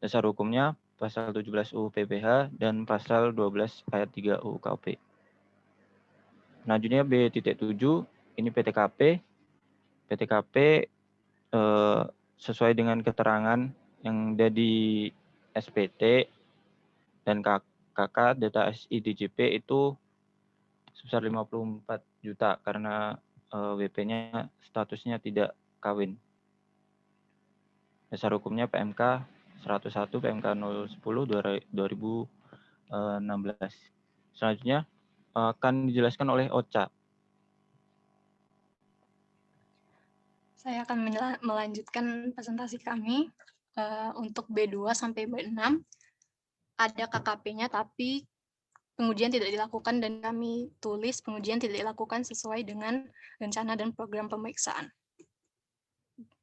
dasar hukumnya pasal 17 UU PPh dan pasal 12 ayat 3 UU KUP. Selanjutnya B.7 ini PTKP. PTKP sesuai dengan keterangan yang ada di SPT dan KK data SIDJP itu sebesar 54 juta karena WP-nya statusnya tidak kawin. Dasar hukumnya PMK 101, PMK 010 2016. Selanjutnya akan dijelaskan oleh Ocha. Saya akan melanjutkan presentasi kami. Untuk B2 sampai B6 ada KKP-nya tapi pengujian tidak dilakukan dan kami tulis pengujian tidak dilakukan sesuai dengan rencana dan program pemeriksaan.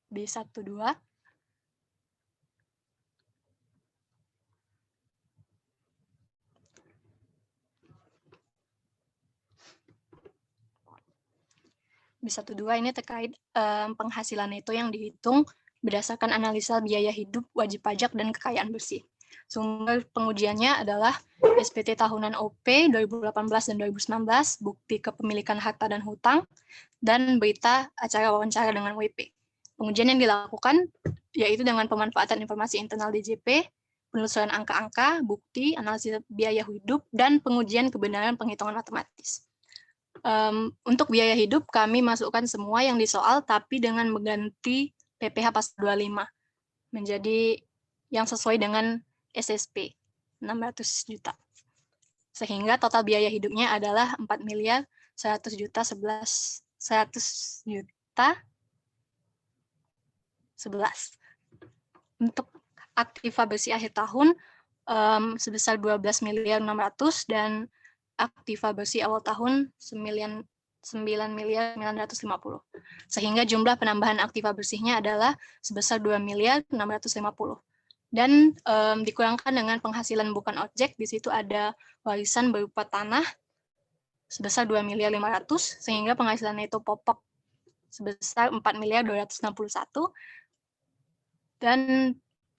B12. B12 ini terkait penghasilan itu yang dihitung berdasarkan analisa biaya hidup, wajib pajak, dan kekayaan bersih. Sumber pengujiannya adalah SPT tahunan OP 2018 dan 2019, bukti kepemilikan harta dan hutang, dan berita acara wawancara dengan WP. Pengujian yang dilakukan yaitu dengan pemanfaatan informasi internal DJP, penelusuran angka-angka, bukti, analisis biaya hidup, dan pengujian kebenaran penghitungan matematis. Untuk biaya hidup kami masukkan semua yang disoal tapi dengan mengganti PPh pasal 25 menjadi yang sesuai dengan SSP 600 juta. Sehingga total biaya hidupnya adalah 4.100 juta 11. Untuk aktiva bersih akhir tahun sebesar 12.600.000 dan aktiva bersih awal tahun 9.950.000. Sehingga jumlah penambahan aktiva bersihnya adalah sebesar 2.650.000. Dan dikurangkan dengan penghasilan bukan objek, di situ ada warisan berupa tanah sebesar 2.500.000, sehingga penghasilan itu pokok sebesar 4.261.000. Dan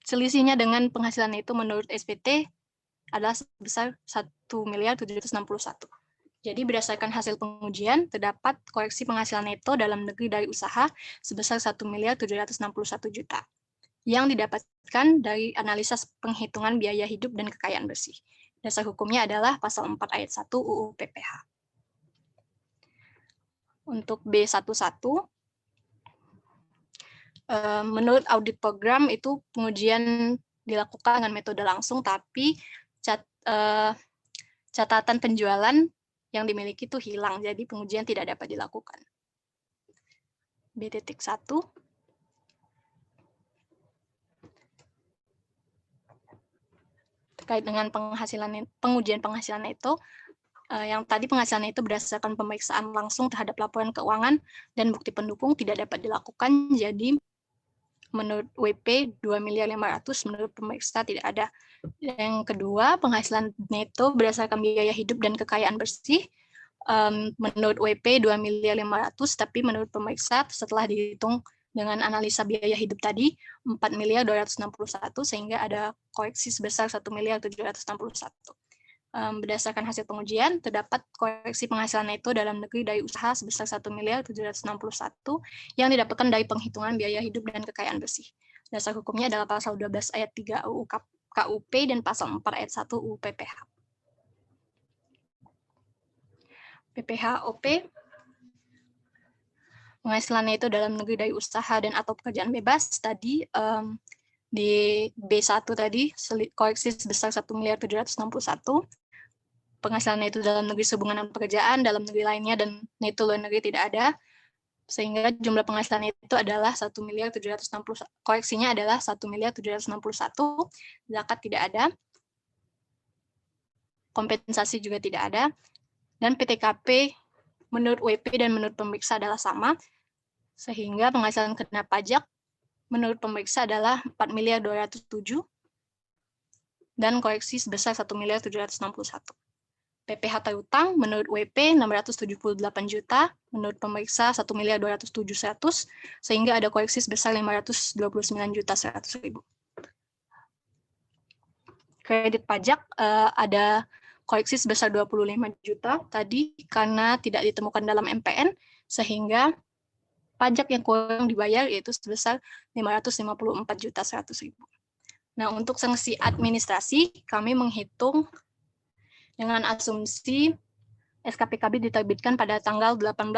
selisihnya dengan penghasilan itu menurut SPT adalah sebesar 1.761.000. Jadi berdasarkan hasil pengujian, terdapat koreksi penghasilan neto dalam negeri dari usaha sebesar 1.761 juta yang didapatkan dari analisa penghitungan biaya hidup dan kekayaan bersih. Dasar hukumnya adalah pasal 4 ayat 1 UU PPH. Untuk B11, menurut audit program itu pengujian dilakukan dengan metode langsung, tapi catatan penjualan yang dimiliki itu hilang, jadi pengujian tidak dapat dilakukan. B.1 terkait dengan pengujian penghasilan neto, yang tadi penghasilan itu berdasarkan pemeriksaan langsung terhadap laporan keuangan dan bukti pendukung tidak dapat dilakukan, jadi menurut WP 2.500.000, menurut pemeriksa tidak ada. Yang kedua, penghasilan neto berdasarkan biaya hidup dan kekayaan bersih, menurut WP 2.500.000, tapi menurut pemeriksa setelah dihitung dengan analisa biaya hidup tadi 4.261, sehingga ada koreksi sebesar 1.761. Berdasarkan hasil pengujian, terdapat koreksi penghasilan neto dalam negeri dari usaha sebesar 1.761 yang didapatkan dari penghitungan biaya hidup dan kekayaan bersih. Dasar hukumnya adalah pasal 12 ayat 3 UU KUP dan pasal 4 ayat 1 UU PPH. PPH-OP, penghasilan neto dalam negeri dari usaha dan atau pekerjaan bebas, tadi di B1 tadi koreksi sebesar 1.761. Penghasilan neto dalam negeri sehubungan dengan pekerjaan, dalam negeri lainnya, dan neto luar negeri tidak ada, sehingga jumlah penghasilan itu adalah 1.760, koreksinya adalah 1.761, zakat tidak ada, kompensasi juga tidak ada, dan PTKP menurut WP dan menurut pemeriksa adalah sama, sehingga penghasilan kena pajak menurut pemeriksa adalah 4.207, dan koreksi sebesar 1.761. PPH terutang menurut WP 678 juta, menurut pemeriksa 1.207.100, sehingga ada koreksi sebesar 529.100.000. Kredit pajak ada koreksi sebesar 25 juta tadi karena tidak ditemukan dalam MPN, sehingga pajak yang kurang dibayar yaitu sebesar 554.100.000. Nah, untuk sanksi administrasi kami menghitung dengan asumsi SKPKB diterbitkan pada tanggal 18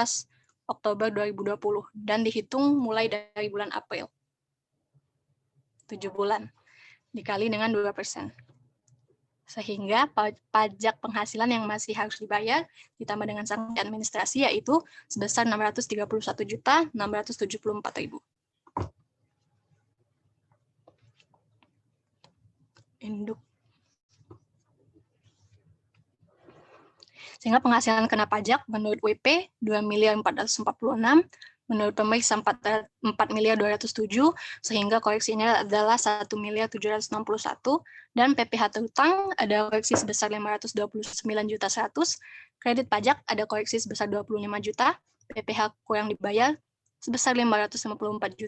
Oktober 2020 dan dihitung mulai dari bulan April. 7 bulan dikali dengan 2%. Sehingga pajak penghasilan yang masih harus dibayar ditambah dengan sanksi administrasi yaitu sebesar 631.674.000. Induk. Sehingga penghasilan kena pajak menurut WP 2.446, menurut pemeriksa 4.207, sehingga koreksinya adalah 1.761, dan PPH terutang ada koreksi sebesar 529.100, kredit pajak ada koreksi sebesar 25 juta, PPH kurang dibayar sebesar 554.100,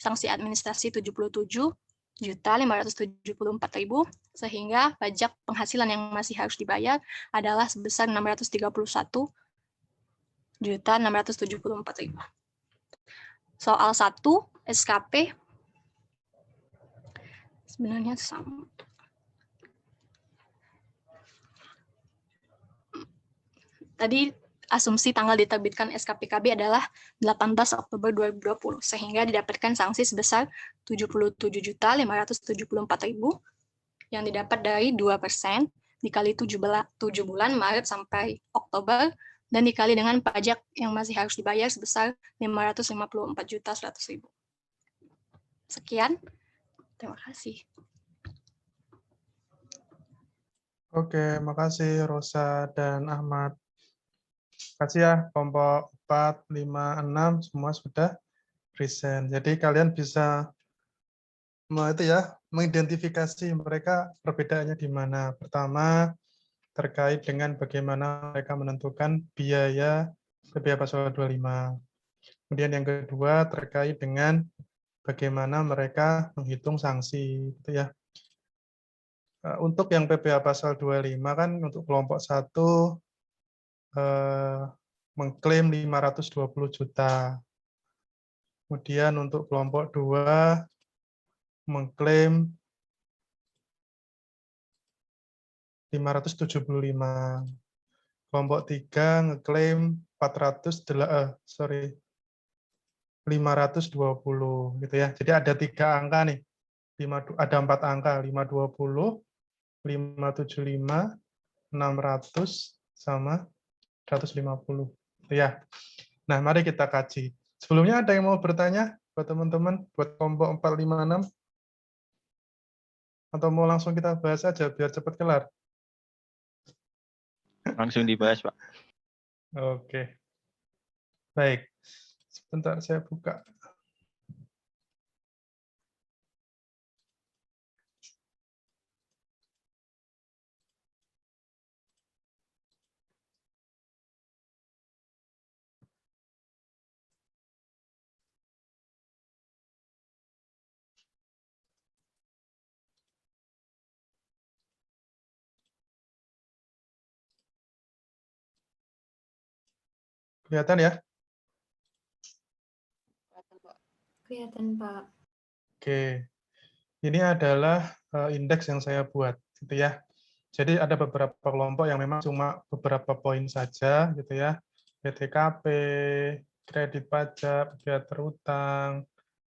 sanksi administrasi 77.574.000, sehingga pajak penghasilan yang masih harus dibayar adalah sebesar 631.674.000. Soal 1 SKP sebenarnya sama. Tadi asumsi tanggal diterbitkan SKPKB adalah 18 Oktober 2020, sehingga didapatkan sanksi sebesar 77.574.000 yang didapat dari 2% dikali 7 bulan Maret sampai Oktober, dan dikali dengan pajak yang masih harus dibayar sebesar 554.100.000. Sekian, terima kasih. Oke, makasih Rosa dan Ahmad. Kasih ya, kelompok 4, 5, 6 semua sudah present. Jadi kalian bisa mengidentifikasi mereka perbedaannya di mana. Pertama, terkait dengan bagaimana mereka menentukan biaya PPh pasal 25. Kemudian yang kedua terkait dengan bagaimana mereka menghitung sanksi, gitu ya. Untuk yang PPh pasal 25 kan untuk kelompok 1 mengklaim 520 juta. Kemudian untuk kelompok 2 mengklaim 575. Kelompok 3 ngeklaim 520 gitu ya. Jadi ada 3 angka nih. Ada 4 angka, 520, 575, 600 sama 150. Gitu ya. Nah, mari kita kaji. Sebelumnya ada yang mau bertanya buat teman-teman buat kelompok 4, 5, 6? Atau mau langsung kita bahas aja biar cepat kelar? Langsung dibahas, Pak. Oke. Baik. Sebentar saya buka. Kelihatan ya? Kelihatan, Pak. Oke. Ini adalah indeks yang saya buat, gitu ya. Jadi ada beberapa kelompok yang memang cuma beberapa poin saja, gitu ya. PTKP, kredit pajak, biaya terutang,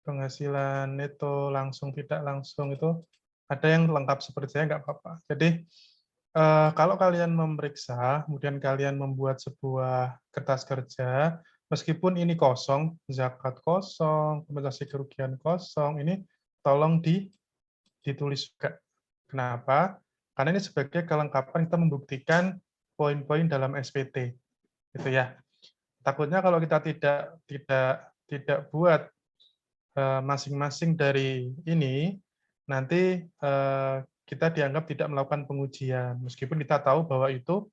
penghasilan neto, langsung tidak langsung, itu ada yang lengkap seperti saya, nggak apa-apa. Jadi kalau kalian memeriksa, kemudian kalian membuat sebuah kertas kerja, meskipun ini kosong, zakat kosong, kompensasi kerugian kosong, ini tolong ditulis juga. Kenapa? Karena ini sebagai kelengkapan kita membuktikan poin-poin dalam SPT, gitu ya. Takutnya kalau kita tidak buat masing-masing dari ini, nanti kita dianggap tidak melakukan pengujian, meskipun kita tahu bahwa itu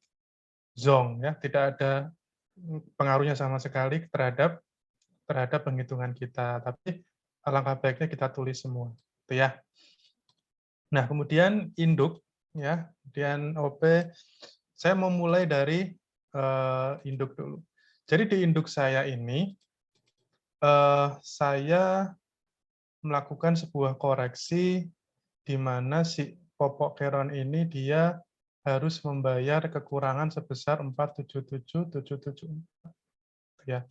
zong, ya, tidak ada pengaruhnya sama sekali terhadap penghitungan kita. Tapi alangkah baiknya kita tulis semua, gitu ya. Nah, kemudian induk, ya, kemudian OP. Saya mau mulai dari induk dulu. Jadi di induk saya ini, saya melakukan sebuah koreksi di mana si Popok Keron ini dia harus membayar kekurangan sebesar 477.774. Ya.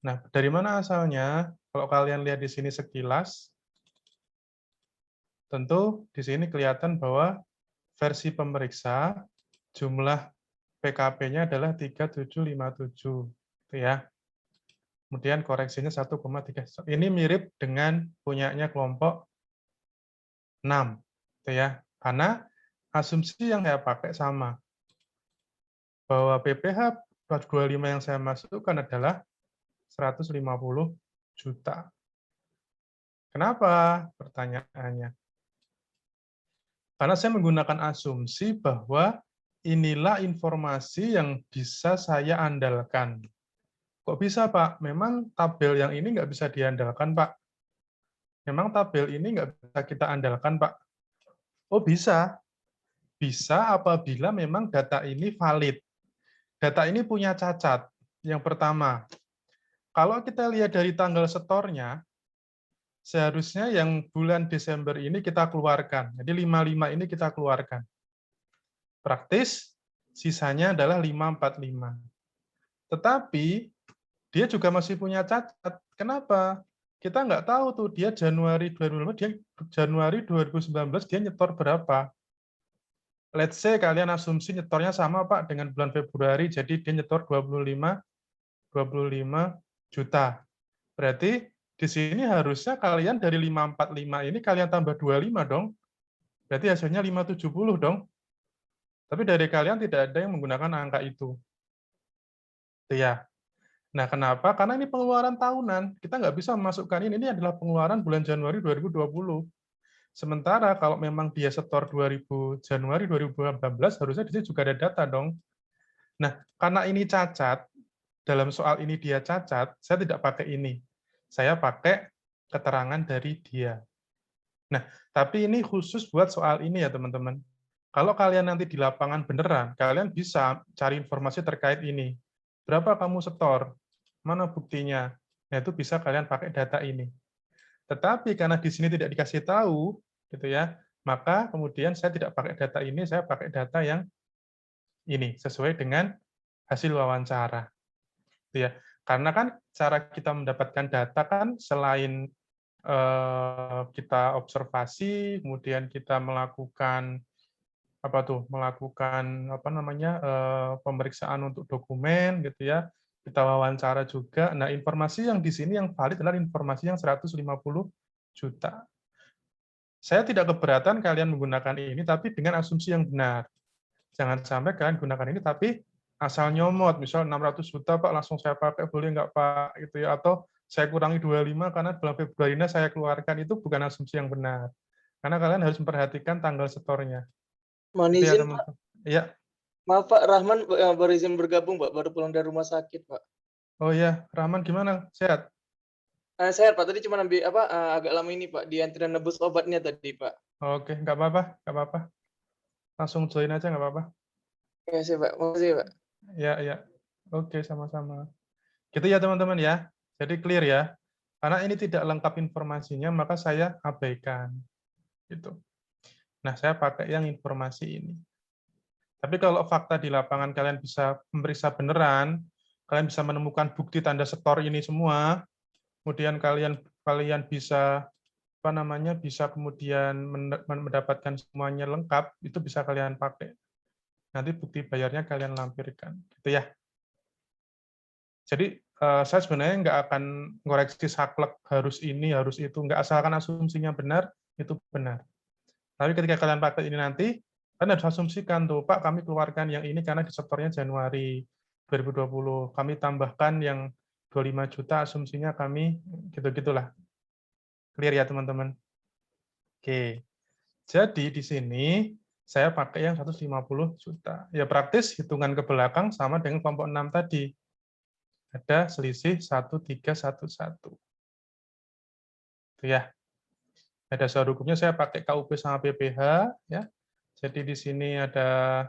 Nah, dari mana asalnya? Kalau kalian lihat di sini sekilas, tentu di sini kelihatan bahwa versi pemeriksa jumlah PKP-nya adalah 3757, gitu ya. Kemudian koreksinya 1,3. Ini mirip dengan punyanya kelompok 6, gitu ya. Karena asumsi yang saya pakai sama, bahwa PPh 25 yang saya masukkan adalah 150 juta. Kenapa? Pertanyaannya. Karena saya menggunakan asumsi bahwa inilah informasi yang bisa saya andalkan. Kok bisa, Pak? Memang tabel yang ini nggak bisa diandalkan, Pak. Memang tabel ini nggak bisa kita andalkan, Pak. Oh, bisa. Bisa apabila memang data ini valid. Data ini punya cacat. Yang pertama, kalau kita lihat dari tanggal setornya, seharusnya yang bulan Desember ini kita keluarkan. Jadi 55 ini kita keluarkan. Praktis, sisanya adalah 545. Tetapi, dia juga masih punya cacat. Kenapa? Kita nggak tahu tuh dia Januari 2019 dia nyetor berapa. Let's say kalian asumsi nyetornya sama, Pak, dengan bulan Februari, jadi dia nyetor 25 juta. Berarti di sini harusnya kalian dari 545 ini kalian tambah 25 dong. Berarti hasilnya 570 dong. Tapi dari kalian tidak ada yang menggunakan angka itu. Itu ya. Nah, kenapa? Karena ini pengeluaran tahunan. Kita nggak bisa memasukkan ini adalah pengeluaran bulan Januari 2020. Sementara kalau memang dia setor Januari 2018, harusnya di sini juga ada data dong. Nah, karena ini cacat, dalam soal ini dia cacat, saya tidak pakai ini. Saya pakai keterangan dari dia. Nah, tapi ini khusus buat soal ini ya, teman-teman. Kalau kalian nanti di lapangan beneran, kalian bisa cari informasi terkait ini. Berapa kamu setor? Mana buktinya? Nah, itu bisa kalian pakai data ini. Tetapi karena di sini tidak dikasih tahu, gitu ya, maka kemudian saya tidak pakai data ini, saya pakai data yang ini, sesuai dengan hasil wawancara. Gitu ya. Karena kan cara kita mendapatkan data kan selain kita observasi, kemudian kita melakukan pemeriksaan untuk dokumen gitu ya, kita wawancara juga. Nah, informasi yang di sini yang valid adalah informasi yang 150 juta. Saya tidak keberatan kalian menggunakan ini tapi dengan asumsi yang benar. Jangan sampai kalian gunakan ini tapi asal nyomot, misal 600 juta Pak langsung saya pakai, boleh nggak Pak, gitu ya, atau saya kurangi 25 karena bulan Februari ini saya keluarkan, itu bukan asumsi yang benar. Karena kalian harus memperhatikan tanggal setornya. Mohon Itu ya, izin, Pak. teman-teman. Ya. Maaf Pak, Rahman baru izin bergabung, Pak. Baru pulang dari rumah sakit, Pak. Oh iya, Rahman gimana? Sehat? Sehat, Pak. Tadi cuma ambil agak lama ini, Pak, di antrian nebus obatnya tadi, Pak. Oke, nggak apa-apa, nggak apa-apa. Langsung join aja, nggak apa-apa. Terima kasih, Pak. Makasih, Pak. Ya, ya. Oke, sama-sama. Gitu ya, teman-teman ya. Jadi clear ya. Karena ini tidak lengkap informasinya, maka saya abaikan. Gitu. Nah, saya pakai yang informasi ini. Tapi kalau fakta di lapangan kalian bisa memeriksa beneran, kalian bisa menemukan bukti tanda setor ini semua, kemudian kalian bisa bisa kemudian mendapatkan semuanya lengkap, itu bisa kalian pakai. Nanti bukti bayarnya kalian lampirkan, gitu ya. Jadi saya sebenarnya nggak akan ngoreksi saklek harus ini, harus itu, nggak, asalkan asumsinya benar, itu benar. Tapi ketika kalian pakai ini nanti, kan harus asumsikan tuh, Pak, kami keluarkan yang ini karena disetornya Januari 2020. Kami tambahkan yang 25 juta, asumsinya kami gitu-gitulah. Clear ya, teman-teman? Oke. Jadi di sini saya pakai yang 150 juta. Ya praktis hitungan ke belakang sama dengan kelompok 6 tadi. Ada selisih 1311. Itu ya. Ada dasar hukumnya saya pakai KUP sama PPH ya. Jadi di sini ada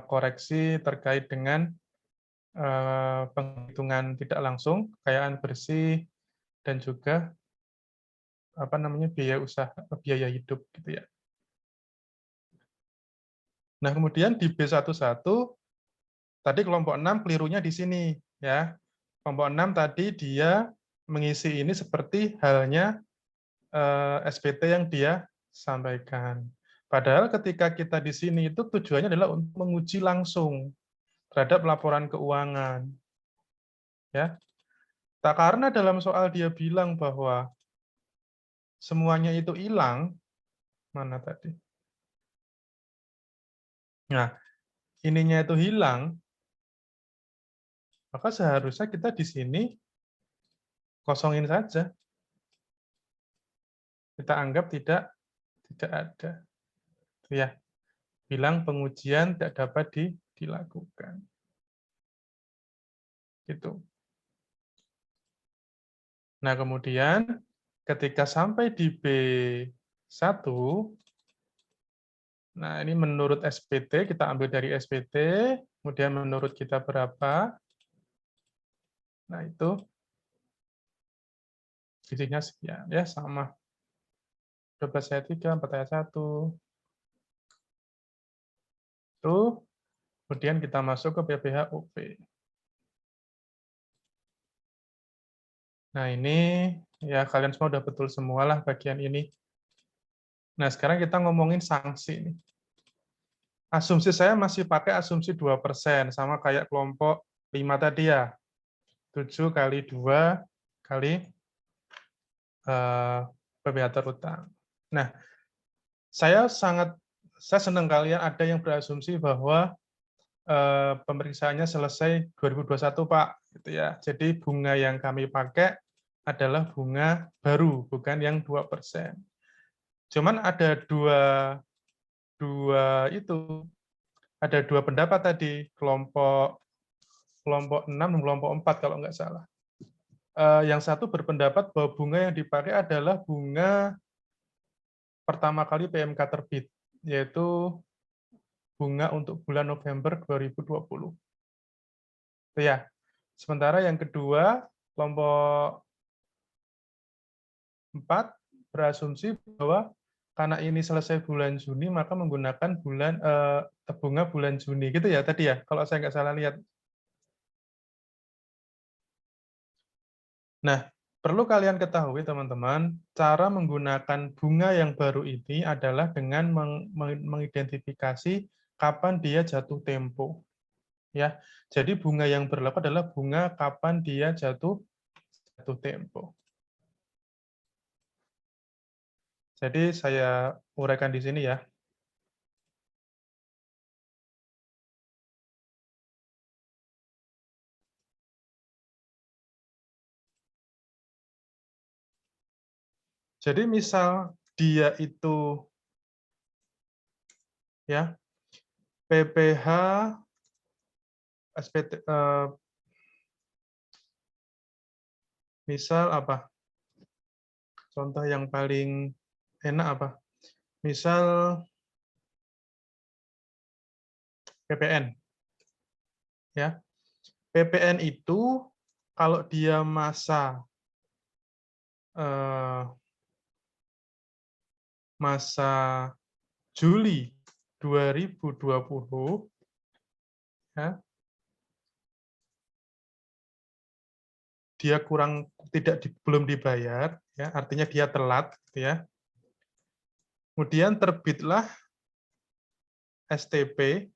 koreksi terkait dengan penghitungan tidak langsung, kekayaan bersih, dan juga biaya hidup gitu ya. Nah, kemudian di B11 tadi kelompok 6 kelirunya di sini ya. Kelompok 6 tadi dia mengisi ini seperti halnya SPT yang dia sampaikan. Padahal ketika kita di sini itu tujuannya adalah untuk menguji langsung terhadap laporan keuangan. Ya. Tak karena dalam soal dia bilang bahwa semuanya itu hilang, mana tadi? Nah, ininya itu hilang, maka seharusnya kita di sini kosongin saja. Kita anggap tidak ada. Ya, bilang pengujian tidak dapat dilakukan. Gitu. Nah, kemudian ketika sampai di B1, nah ini menurut SPT, kita ambil dari SPT, kemudian menurut kita berapa. Nah, itu sisinya sekian, ya sama. 12 ayat 3, 4 ayat 1. Itu, kemudian kita masuk ke PPH UP. Nah, ini ya kalian semua udah betul semua lah bagian ini. Nah, sekarang kita ngomongin sanksi nih. Asumsi saya masih pakai asumsi 2%, sama kayak kelompok 5 tadi ya. 7 kali 2 kali PPH terutang. Nah, saya senang kalian ada yang berasumsi bahwa pemeriksaannya selesai 2021, Pak. Gitu ya. Jadi bunga yang kami pakai adalah bunga baru, bukan yang 2%. Cuman ada ada dua pendapat tadi, kelompok 6 dan kelompok 4 kalau nggak salah. Yang satu berpendapat bahwa bunga yang dipakai adalah bunga pertama kali PMK terbit, yaitu bunga untuk bulan November 2020. Itu ya. Sementara yang kedua, kelompok 4 berasumsi bahwa karena ini selesai bulan Juni, maka menggunakan bunga bulan Juni. Gitu ya tadi ya, kalau saya nggak salah lihat. Nah, perlu kalian ketahui teman-teman, cara menggunakan bunga yang baru ini adalah dengan mengidentifikasi kapan dia jatuh tempo. Ya, jadi bunga yang berlaku adalah bunga kapan dia jatuh tempo. Jadi saya uraikan di sini ya. Jadi misal dia itu ya PPH SPT misal apa? Contoh yang paling enak apa? Misal PPN. Ya. PPN itu kalau dia masa Juli 2020 ya, dia belum dibayar ya, artinya dia telat gitu ya. Kemudian terbitlah STP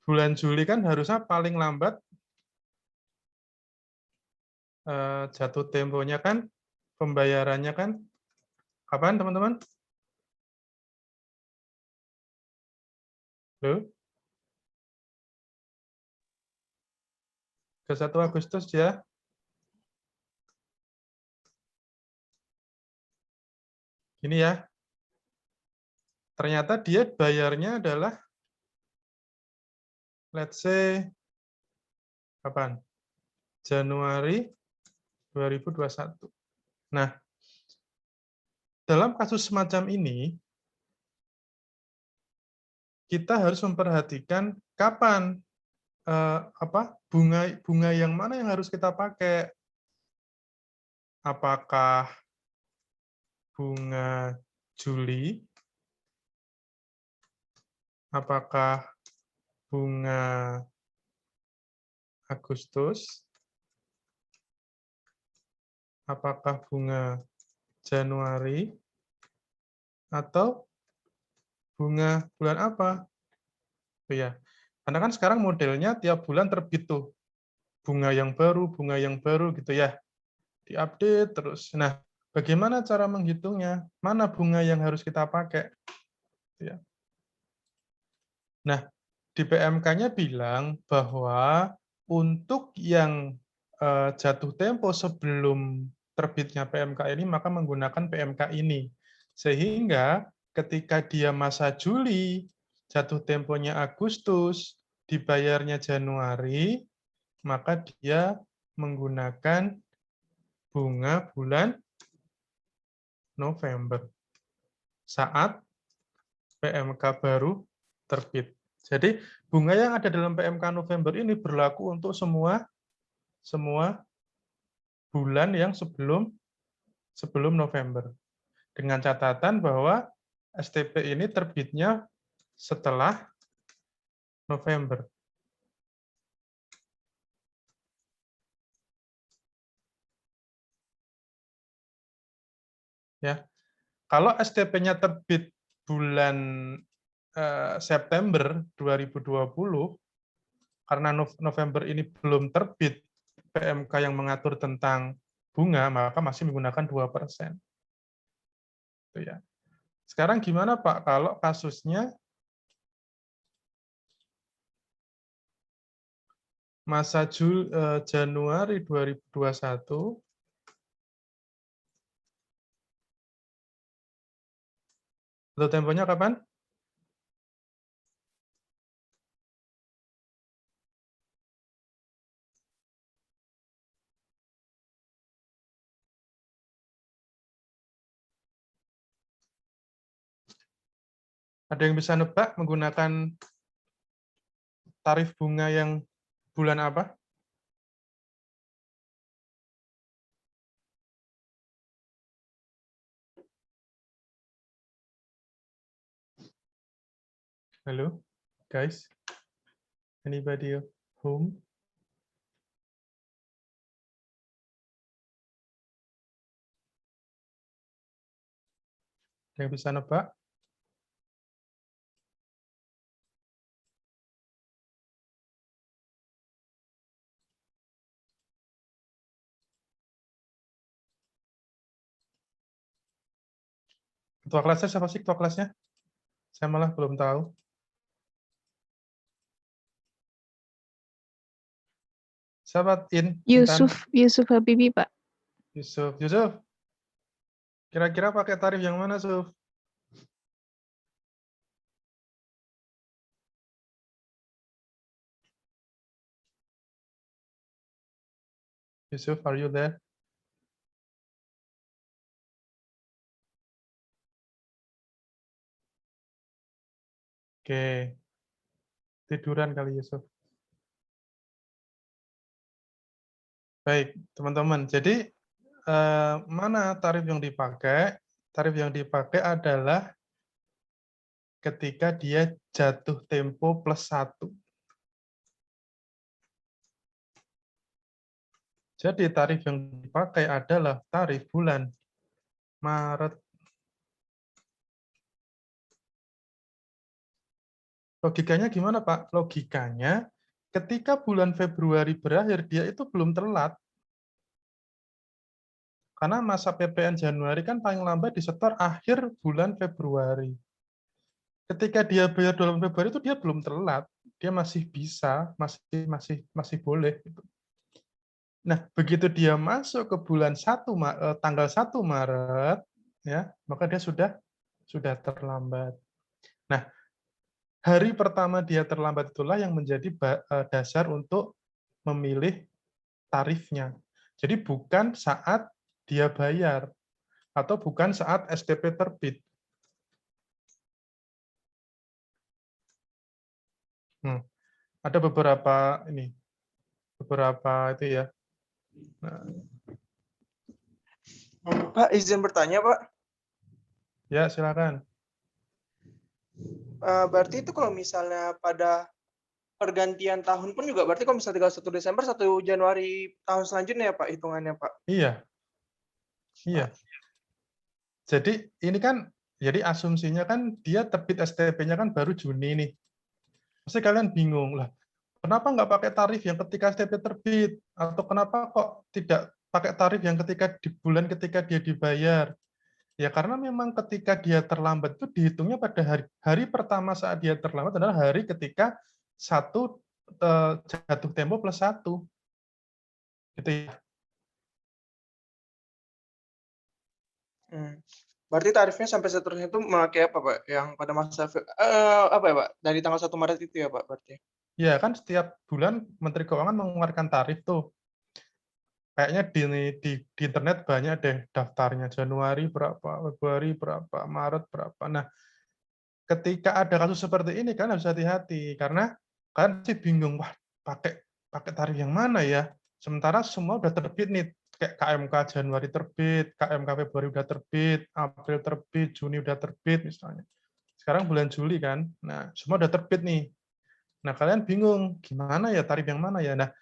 bulan Juli kan harusnya paling lambat jatuh temponya kan, pembayarannya kan kapan teman-teman? Loh? Ke 1 Agustus ya. Ini ya. Ternyata dia bayarnya adalah let's say kapan? Januari 2021. Nah, dalam kasus semacam ini kita harus memperhatikan kapan bunga yang mana yang harus kita pakai. Apakah bunga Juli? Apakah bunga Agustus? Apakah bunga Januari? Atau bunga bulan apa? Oh ya, karena kan sekarang modelnya tiap bulan terbit tuh bunga yang baru gitu ya, diupdate terus. Nah, bagaimana cara menghitungnya? Mana bunga yang harus kita pakai? Ya. Nah, di PMK-nya bilang bahwa untuk yang jatuh tempo sebelum terbitnya PMK ini, maka menggunakan PMK ini. Sehingga ketika dia masa Juli, jatuh temponya Agustus, dibayarnya Januari, maka dia menggunakan bunga bulan November saat PMK baru terbit. Jadi bunga yang ada dalam PMK November ini berlaku untuk semua bulan yang sebelum November. Dengan catatan bahwa STP ini terbitnya setelah November. Ya. Kalau STP-nya terbit bulan September 2020, karena November ini belum terbit PMK yang mengatur tentang bunga, maka masih menggunakan 2%. Itu ya. Sekarang gimana Pak kalau kasusnya masa Januari 2021 jatuh temponya kapan? Ada yang bisa nebak menggunakan tarif bunga yang bulan apa? Halo, guys? Anybody home? Yang bisa nebak? Ketua kelasnya siapa sih ketua kelasnya? Saya malah belum tahu. Siapa Intan? Yusuf Habibi, Pak. Yusuf. Yusuf, kira-kira pakai tarif yang mana, Yusuf? Yusuf, are you there? Oke. Tiduran kali Yusuf. Baik, teman-teman. Jadi, mana tarif yang dipakai? Tarif yang dipakai adalah ketika dia jatuh tempo plus 1. Jadi tarif yang dipakai adalah tarif bulan Maret. Logikanya gimana, Pak? Logikanya ketika bulan Februari berakhir, dia itu belum telat. Karena masa PPN Januari kan paling lambat disetor akhir bulan Februari. Ketika dia bayar 2 Februari itu dia belum telat, dia masih bisa, masih boleh. Gitu. Nah, begitu dia masuk ke bulan tanggal 1 Maret, ya, maka dia sudah terlambat. Nah, hari pertama dia terlambat itulah yang menjadi dasar untuk memilih tarifnya. Jadi bukan saat dia bayar atau bukan saat STP terbit. Ada beberapa itu ya. Nah. Pak, izin bertanya, Pak. Ya, silakan. Berarti itu kalau misalnya pada pergantian tahun pun juga berarti kalau misalnya 31 Desember, 1 Januari tahun selanjutnya ya Pak hitungannya Pak? Iya. Iya. Jadi ini kan, jadi asumsinya kan dia terbit STP-nya kan baru Juni nih. Pasti kalian bingung lah, kenapa nggak pakai tarif yang ketika STP terbit? Atau kenapa kok tidak pakai tarif yang ketika di bulan ketika dia dibayar? Ya karena memang ketika dia terlambat itu dihitungnya pada hari pertama saat dia terlambat adalah hari ketika jatuh tempo plus 1. Gitu ya. Berarti tarifnya sampai seterusnya itu memakai apa Pak? Yang pada masa apa ya Pak? Dari tanggal 1 Maret itu ya Pak berarti? Ya kan setiap bulan Menteri Keuangan mengeluarkan tarif tuh. Kayaknya di internet banyak deh daftarnya, Januari berapa, Februari berapa, Maret berapa. Nah, ketika ada kasus seperti ini kan harus hati-hati karena kan sih bingung, wah pakai tarif yang mana ya? Sementara semua udah terbit nih, kayak KMK Januari terbit, KMK Februari udah terbit, April terbit, Juni udah terbit misalnya. Sekarang bulan Juli kan, nah semua udah terbit nih. Nah kalian bingung gimana ya tarif yang mana ya? Nah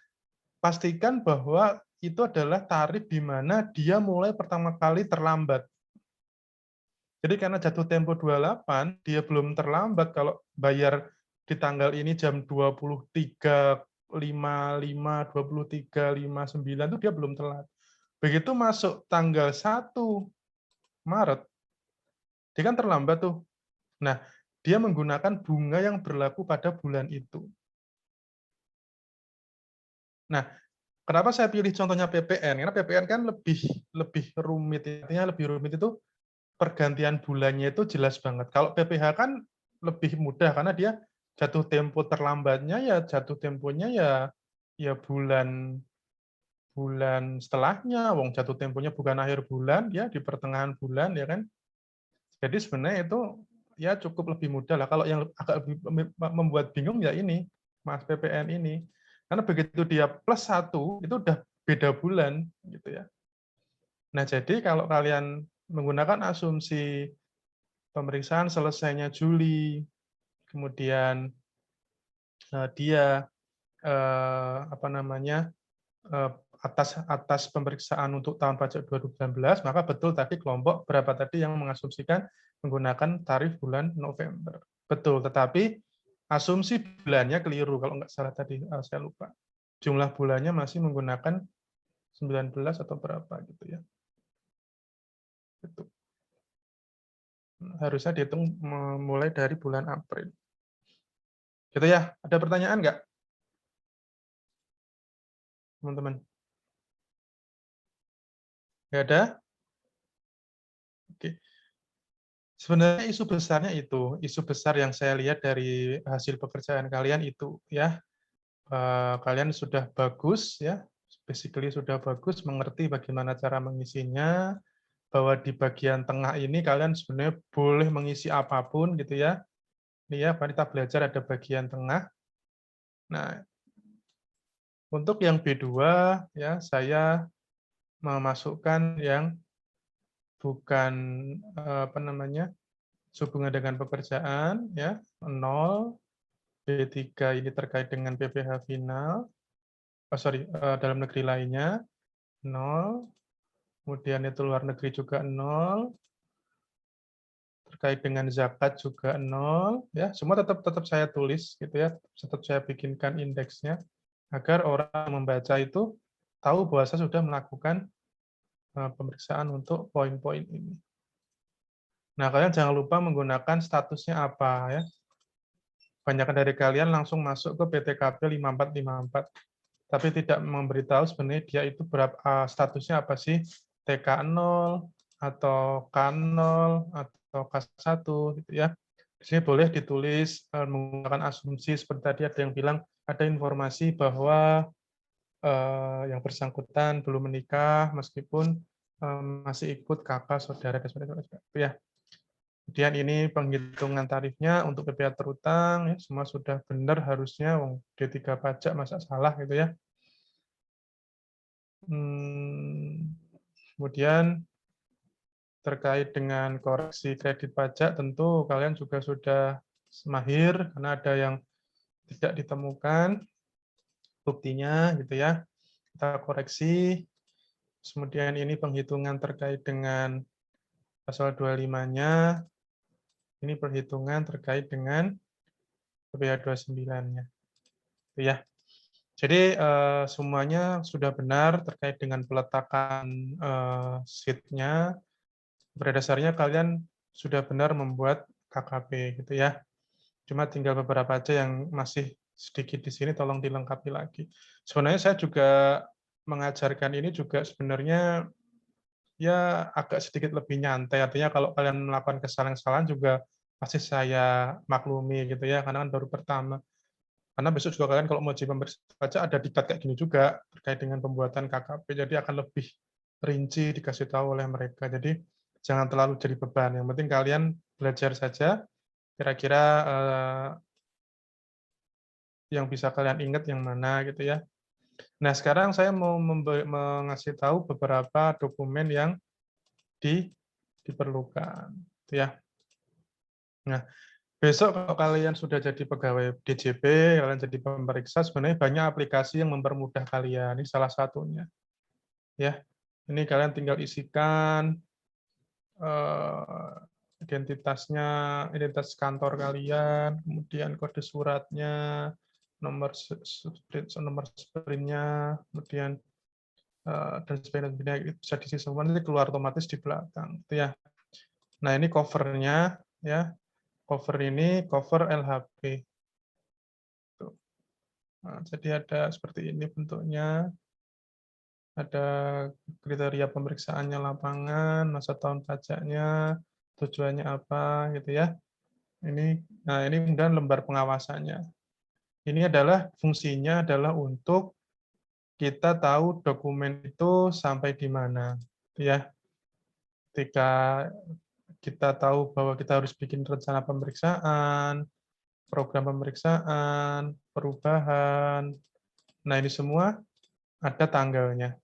pastikan bahwa itu adalah tarif di mana dia mulai pertama kali terlambat. Jadi karena jatuh tempo 28, dia belum terlambat kalau bayar di tanggal ini jam 23.55, 23.59 itu dia belum telat. Begitu masuk tanggal 1 Maret, dia kan terlambat tuh. Nah, dia menggunakan bunga yang berlaku pada bulan itu. Nah, kenapa saya pilih contohnya PPN? Karena PPN kan lebih rumit. Artinya lebih rumit itu pergantian bulannya itu jelas banget. Kalau PPH kan lebih mudah karena dia jatuh tempo terlambatnya ya jatuh temponya ya bulan setelahnya. Wong jatuh temponya bukan akhir bulan ya di pertengahan bulan ya kan. Jadi sebenarnya itu ya cukup lebih mudah lah. Kalau yang agak lebih membuat bingung ya ini, Mas PPN ini. Karena begitu dia +1 itu udah beda bulan gitu ya. Nah, jadi kalau kalian menggunakan asumsi pemeriksaan selesainya Juli, kemudian dia apa namanya atas pemeriksaan untuk tahun pajak 2019, maka betul tadi kelompok berapa tadi yang mengasumsikan menggunakan tarif bulan November. Betul, tetapi asumsi bulannya keliru kalau nggak salah tadi saya lupa. Jumlah bulannya masih menggunakan 19 atau berapa gitu ya. Itu. Harusnya dihitung mulai dari bulan April. Gitu ya. Ada pertanyaan nggak? Teman-teman. Nggak ada? Oke. Sebenarnya isu besarnya itu, isu besar yang saya lihat dari hasil pekerjaan kalian itu ya. Kalian sudah bagus ya, basically sudah bagus mengerti bagaimana cara mengisinya, bahwa di bagian tengah ini kalian sebenarnya boleh mengisi apapun gitu ya. Ini ya, kita belajar ada bagian tengah. Nah, untuk yang B2 ya saya memasukkan yang bukan apa namanya? Sehubungan dengan pekerjaan ya, 0. B3 ini terkait dengan PPh final. Dalam negeri lainnya 0. Kemudian itu luar negeri juga 0. Terkait dengan zakat juga 0 ya. Semua tetap saya tulis gitu ya. Tetap saya bikinkan indeksnya agar orang membaca itu tahu bahwa saya sudah melakukan pemeriksaan untuk poin-poin ini. Nah, kalian jangan lupa menggunakan statusnya apa ya. Kebanyakan dari kalian langsung masuk ke PTKP 5454. Tapi tidak memberitahu sebenarnya dia itu berapa statusnya apa sih, TK0 atau K0 atau K1 gitu ya. Di sini boleh ditulis menggunakan asumsi seperti tadi ada yang bilang ada informasi bahwa yang bersangkutan belum menikah meskipun masih ikut kakak, saudara dan sebagainya ya. Kemudian ini penghitungan tarifnya untuk PPh terutang ya, semua sudah benar harusnya D3 pajak masa salah gitu ya. Kemudian terkait dengan koreksi kredit pajak tentu kalian juga sudah mahir karena ada yang tidak ditemukan buktinya gitu ya. Kita koreksi. Kemudian ini penghitungan terkait dengan pasal 25-nya. Ini perhitungan terkait dengan PPh 29-nya. Itu ya. Jadi semuanya sudah benar terkait dengan peletakan sheet-nya. Pada dasarnya kalian sudah benar membuat KKP gitu ya. Cuma tinggal beberapa aja yang masih sedikit di sini tolong dilengkapi lagi. Sebenarnya saya juga mengajarkan ini juga sebenarnya ya agak sedikit lebih nyantai. Artinya kalau kalian melakukan kesalahan-kesalahan juga pasti saya maklumi gitu ya, karena kan baru pertama. Karena besok juga kalian kalau mau uji pemeriksaan pajak ada diktat kayak gini juga terkait dengan pembuatan KKP. Jadi akan lebih rinci dikasih tahu oleh mereka. Jadi jangan terlalu jadi beban. Yang penting kalian belajar saja. Kira-kira yang bisa kalian ingat yang mana gitu ya. Nah sekarang saya mau mengasih tahu beberapa dokumen yang diperlukan. Ya. Nah, besok kalau kalian sudah jadi pegawai DJP, kalian jadi pemeriksa, sebenarnya banyak aplikasi yang mempermudah kalian. Ini salah satunya. Ya, ini kalian tinggal isikan identitasnya, identitas kantor kalian, kemudian kode suratnya, nomor sprintnya, kemudian dan sebagainya bisa diisi semua nanti keluar otomatis di belakang. Itu ya. Nah ini covernya ya. Cover ini cover LHP. Nah, jadi ada seperti ini bentuknya. Ada kriteria pemeriksaannya lapangan, masa tahun pajaknya, tujuannya apa gitu ya. Nah ini kemudian lembar pengawasannya. Ini adalah fungsinya adalah untuk kita tahu dokumen itu sampai di mana, ya. Ketika kita tahu bahwa kita harus bikin rencana pemeriksaan, program pemeriksaan, perubahan. Nah, ini semua ada tanggalnya.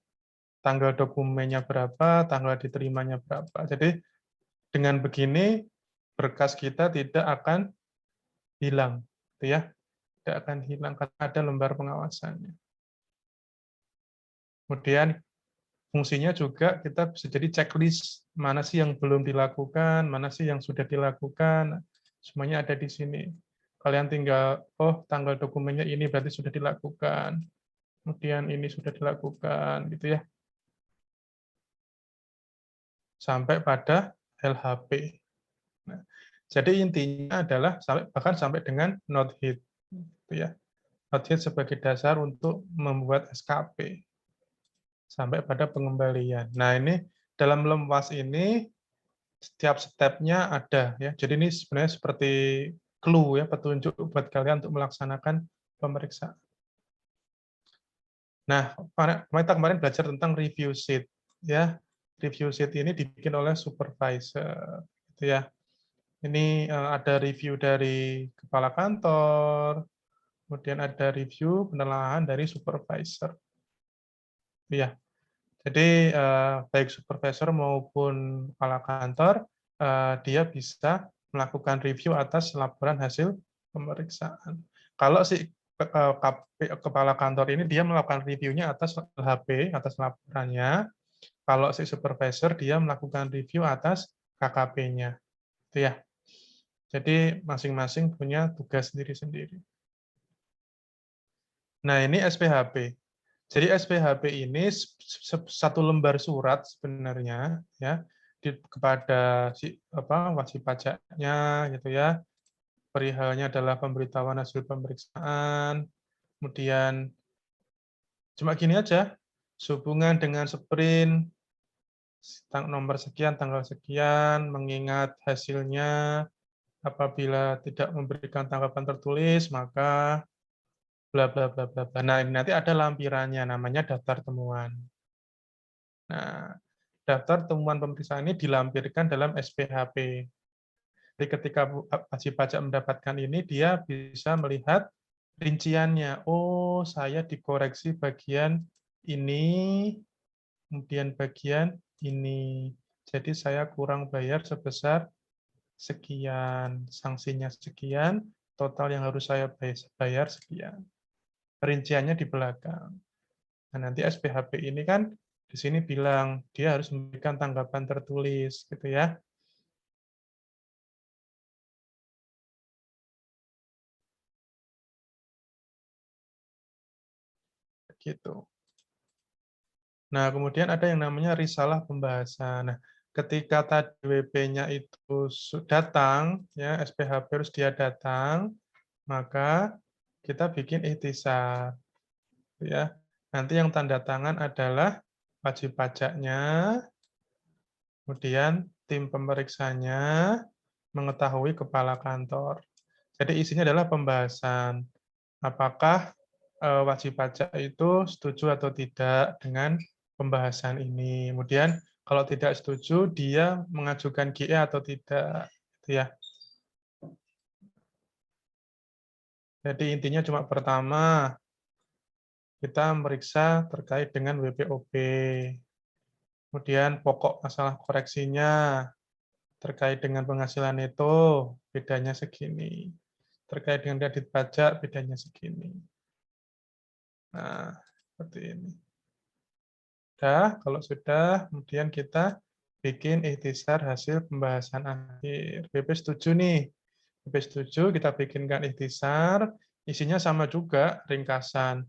Tanggal dokumennya berapa, tanggal diterimanya berapa. Jadi dengan begini berkas kita tidak akan hilang, gitu ya. Tidak akan hilang karena ada lembar pengawasannya. Kemudian fungsinya juga kita bisa jadi checklist mana sih yang belum dilakukan, mana sih yang sudah dilakukan, semuanya ada di sini. Kalian tinggal, oh tanggal dokumennya ini berarti sudah dilakukan, kemudian ini sudah dilakukan, gitu ya. Sampai pada LHP. Nah, jadi intinya adalah bahkan sampai dengan not hit, gitu ya. Not hit sebagai dasar untuk membuat SKP. Sampai pada pengembalian. Nah, ini dalam LEMWAS ini setiap stepnya ada ya. Jadi ini sebenarnya seperti clue ya, petunjuk buat kalian untuk melaksanakan pemeriksaan. Nah, kita kemarin belajar tentang review sheet ya. Review sheet ini dibikin oleh supervisor gitu ya. Ini ada review dari kepala kantor, kemudian ada review penelaahan dari supervisor. Ya. Jadi baik supervisor maupun kepala kantor dia bisa melakukan review atas laporan hasil pemeriksaan. Kalau si kepala kantor ini dia melakukan reviewnya atas LHP, atas laporannya. Kalau si supervisor dia melakukan review atas KKP-nya. Itu ya. Jadi masing-masing punya tugas sendiri-sendiri. Nah, ini SPHP. Jadi SPHP ini satu lembar surat sebenarnya ya kepada wajib pajaknya gitu ya. Perihalnya adalah pemberitahuan hasil pemeriksaan. Kemudian cuma gini aja, sehubungan dengan sprint nomor sekian tanggal sekian, mengingat hasilnya apabila tidak memberikan tanggapan tertulis maka bla bla bla bla bla. Nah, ini nanti ada lampirannya namanya daftar temuan. Nah, daftar temuan pemeriksaan ini dilampirkan dalam SPHP. Jadi ketika wajib pajak mendapatkan ini, dia bisa melihat rinciannya. Oh, saya dikoreksi bagian ini, kemudian bagian ini. Jadi saya kurang bayar sebesar sekian, sanksinya sekian, total yang harus saya bayar sekian. Rinciannya di belakang. Nah, nanti SPHP ini kan di sini bilang dia harus memberikan tanggapan tertulis, gitu ya. Gitu. Nah, kemudian ada yang namanya risalah pembahasan. Nah, ketika tadi WP-nya itu datang, ya SPHP harus dia datang, maka kita bikin ikhtisar, ya. Nanti yang tanda tangan adalah wajib pajaknya, kemudian tim pemeriksanya, mengetahui kepala kantor. Jadi isinya adalah pembahasan. Apakah wajib pajak itu setuju atau tidak dengan pembahasan ini. Kemudian kalau tidak setuju, dia mengajukan GE atau tidak. Gitu ya. Jadi intinya cuma pertama, kita meriksa terkait dengan WPOP. Kemudian pokok masalah koreksinya terkait dengan penghasilan itu bedanya segini. Terkait dengan kredit pajak bedanya segini. Nah, seperti ini. Kalau sudah, kemudian kita bikin ikhtisar hasil pembahasan akhir. BP setuju nih. BP setuju, kita bikinkan ikhtisar. Isinya sama juga, ringkasan.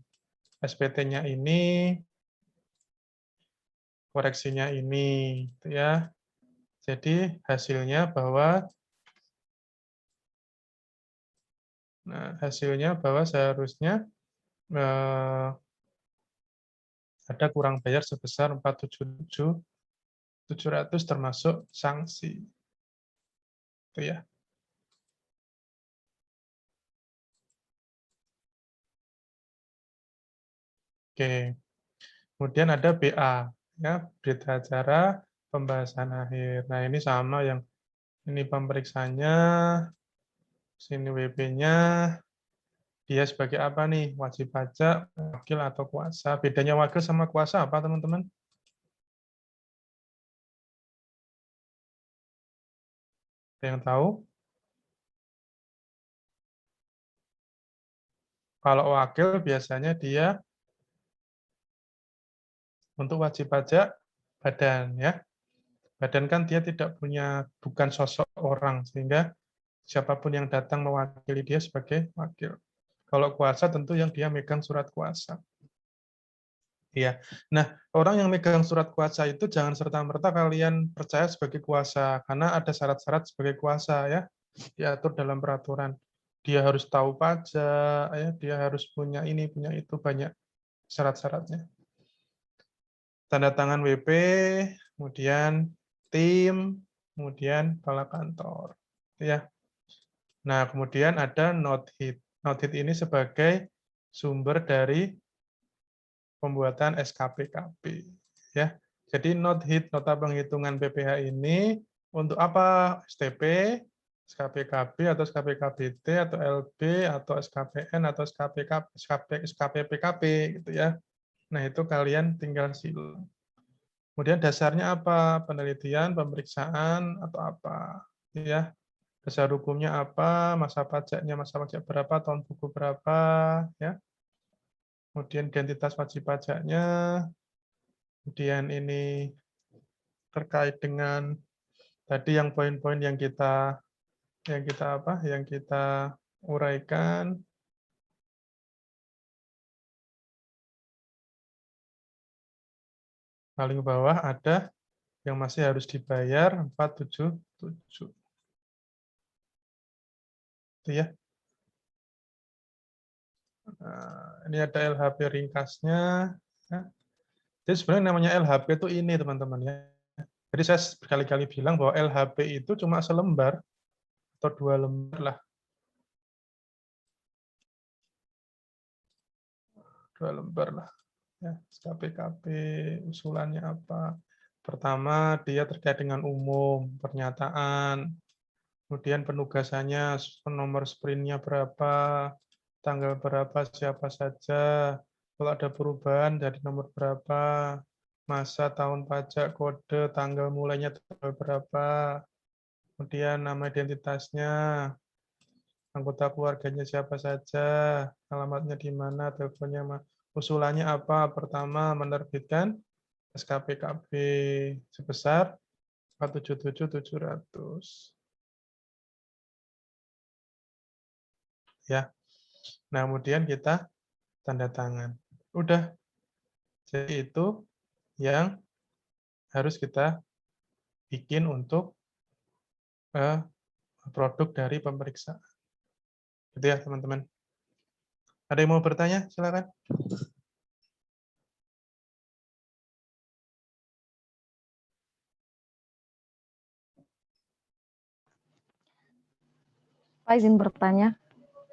SPT-nya ini, koreksinya ini. Gitu ya. Jadi hasilnya bahwa seharusnya ada kurang bayar sebesar 477.700 termasuk sanksi. Itu ya. Oke. Kemudian ada BA, ya, berita acara pembahasan akhir. Nah, ini sama yang Ini pemeriksanya, sini WP-nya, dia sebagai apa nih? Wajib pajak, wakil atau kuasa. Bedanya wakil sama kuasa apa, teman-teman? Ada yang tahu? Kalau wakil biasanya dia untuk wajib pajak badan, ya. Badan kan dia tidak punya, bukan sosok orang, sehingga siapapun yang datang mewakili dia sebagai wakil. Kalau kuasa tentu yang dia megang surat kuasa. Iya. Nah, orang yang megang surat kuasa itu jangan serta-merta kalian percaya sebagai kuasa, karena ada syarat-syarat sebagai kuasa, ya, diatur dalam peraturan. Dia harus tahu pajak, ya, dia harus punya ini, punya itu, banyak syarat-syaratnya. Tanda tangan WP, kemudian tim, kemudian kepala kantor, ya. Nah, kemudian ada note hit. Note hit ini sebagai sumber dari pembuatan SKPKP, ya. Jadi note hit, nota penghitungan PPh ini untuk apa? STP, SKPKB atau SKPKBT atau LB atau SKPN atau SKPPKB gitu ya. Nah, itu kalian tinggal silang. Kemudian dasarnya apa? Penelitian, pemeriksaan, atau apa? Ya, dasar hukumnya apa? Masa pajak berapa? Tahun buku berapa? Ya. Kemudian identitas wajib pajaknya. Kemudian ini terkait dengan tadi yang poin-poin yang kita uraikan. Paling bawah ada yang masih harus dibayar 477. Itu ya. Nah, ini ada LHP ringkasnya. Ya. Jadi sebenarnya namanya LHP itu ini teman-teman ya. Jadi saya berkali-kali bilang bahwa LHP itu cuma selembar atau 2 lembar lah. 2 lembar lah. Ya, SKPKP usulannya apa? Pertama, dia terkait dengan umum, pernyataan. Kemudian penugasannya, nomor sprintnya berapa, tanggal berapa, siapa saja. Kalau ada perubahan dari nomor berapa, masa, tahun pajak, kode, tanggal mulainya tanggal berapa. Kemudian nama identitasnya, anggota keluarganya siapa saja, alamatnya di mana, teleponnya, usulannya apa? Pertama, menerbitkan SKPKB sebesar 477.700. Ya. Nah, kemudian kita tanda tangan. Udah. Jadi itu yang harus kita bikin untuk produk dari pemeriksaan. Gitu ya, teman-teman. Ada yang mau bertanya? Silakan. Pak, izin bertanya.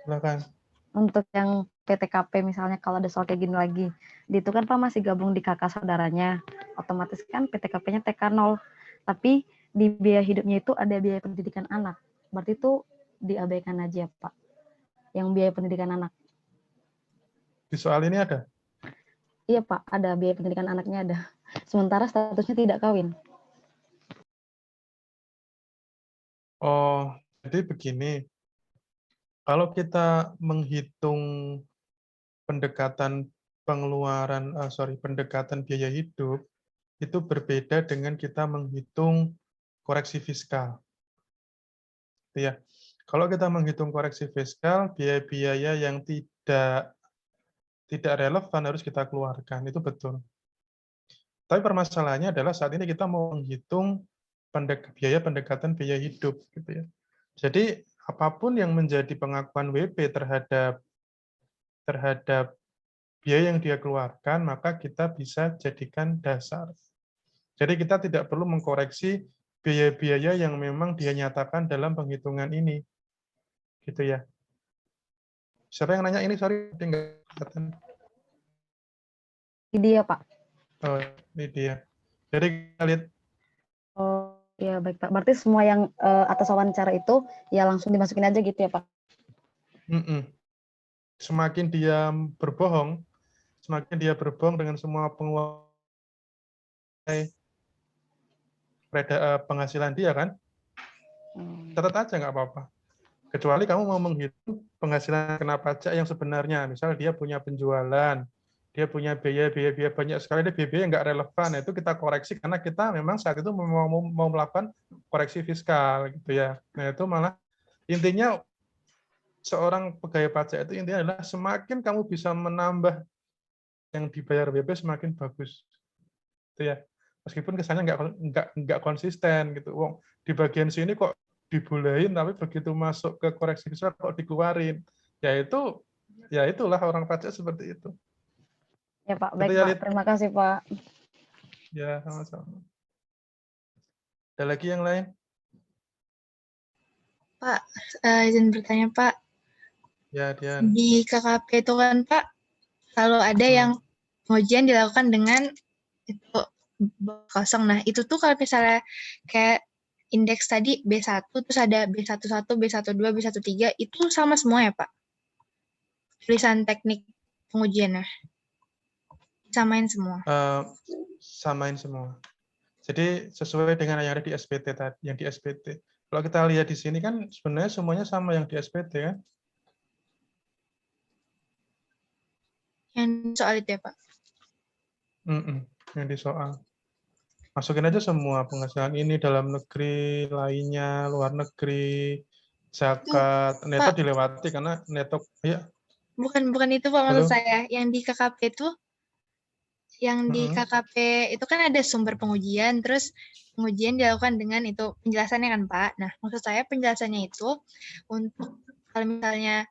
Silakan. Untuk yang PTKP misalnya kalau ada soal kayak gini lagi, itu kan Pak masih gabung di kakak saudaranya, otomatis kan PTKP-nya TK0, tapi di biaya hidupnya itu ada biaya pendidikan anak, berarti itu diabaikan aja Pak, yang biaya pendidikan anak. Di soal ini ada? Iya Pak, ada biaya pendidikan anaknya ada, sementara statusnya tidak kawin. Oh, jadi begini. Kalau kita menghitung pendekatan pendekatan biaya hidup, itu berbeda dengan kita menghitung koreksi fiskal. Ya. Kalau kita menghitung koreksi fiskal, biaya-biaya yang tidak relevan harus kita keluarkan, itu betul. Tapi permasalahannya adalah saat ini kita mau menghitung biaya pendekatan biaya hidup, gitu ya. Jadi apapun yang menjadi pengakuan WP terhadap biaya yang dia keluarkan, maka kita bisa jadikan dasar. Jadi kita tidak perlu mengkoreksi biaya-biaya yang memang dia nyatakan dalam penghitungan ini. Gitu ya. Siapa yang nanya ini? Sorry, nggak kelihatan. Ini dia Pak. Oh, ini dia. Jadi kita lihat. Oh. Ya baik Pak. Berarti semua yang atas wawancara itu ya langsung dimasukin aja gitu ya Pak? Semakin dia berbohong, dengan semua penghasilan dia kan, catat aja nggak apa-apa. Kecuali kamu mau menghitung penghasilan kena pajak yang sebenarnya, misal dia punya penjualan, dia punya biaya banyak sekali, dia biaya nggak relevan, nah, itu kita koreksi karena kita memang saat itu mau melakukan koreksi fiskal gitu ya. Nah itu malah intinya seorang pegawai pajak itu intinya adalah semakin kamu bisa menambah yang dibayar BP semakin bagus, gitu ya. Meskipun kesannya nggak konsisten gitu. Wong di bagian sini kok dibolehin, tapi begitu masuk ke koreksi fiskal kok dikeluarin. Ya itulah orang pajak seperti itu. Ya Pak, Gitu baik ya, Pak. Lid. Terima kasih Pak. Ya, sama-sama. Ada lagi yang lain? Pak, izin bertanya Pak. Ya, Dian. Di KKP itu kan Pak, kalau ada yang pengujian dilakukan dengan itu kosong. Nah, itu tuh kalau misalnya kayak indeks tadi B1, terus ada B11, B12, B13, itu sama semua ya Pak? Tulisan teknik pengujiannya? Samain semua? Samain semua. Jadi sesuai dengan yang ada di SPT tadi, yang di SPT. Kalau kita lihat di sini kan sebenarnya semuanya sama yang di SPT kan? Yang soal itu ya Pak? Yang di soal. Masukin aja semua penghasilan ini dalam negeri, lainnya, luar negeri, zakat, neto Pak, dilewati karena neto, ya. Bukan itu Pak maksud saya. Yang di KKP itu, itu kan ada sumber pengujian, terus pengujian dilakukan dengan itu penjelasannya kan Pak. Nah, maksud saya penjelasannya itu untuk kalau misalnya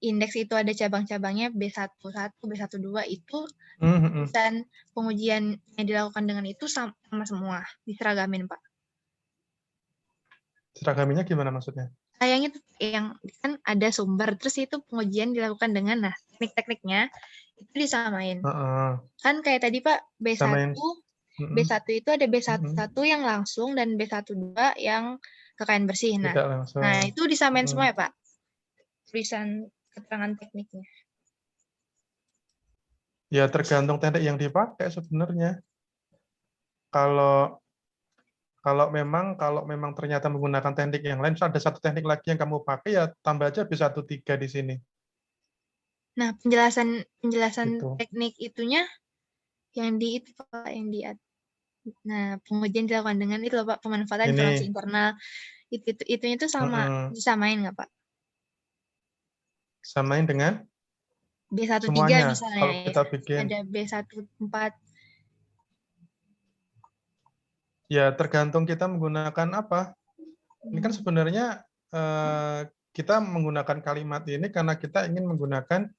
indeks itu ada cabang-cabangnya B11, B12 itu dan pengujian yang dilakukan dengan itu sama semua, diseragamin Pak. Seragaminya gimana maksudnya? Sayangnya yang kan ada sumber, terus itu pengujian dilakukan dengan, nah teknik-tekniknya itu disamain. Kan kayak tadi Pak, B1 itu ada B11 yang langsung dan B12 yang kekayaan bersih. Nah itu disamain semua ya Pak? Tulisan keterangan tekniknya. Ya tergantung teknik yang dipakai sebenarnya. Kalau memang ternyata menggunakan teknik yang lain, ada satu teknik lagi yang kamu pakai, ya tambah aja B13 di sini. Nah, penjelasan Gitu. teknik itunya yang di itu Pak, nah, pengujian dilakukan dengan itu Pak, pemanfaatan informasi internal. Itunya itu disamain nggak Pak? Samain dengan B13 semuanya. misalnya Kalau kita bikin, ada B14. ya tergantung kita menggunakan apa. Ini kan sebenarnya kita menggunakan kalimat ini karena kita ingin menggunakan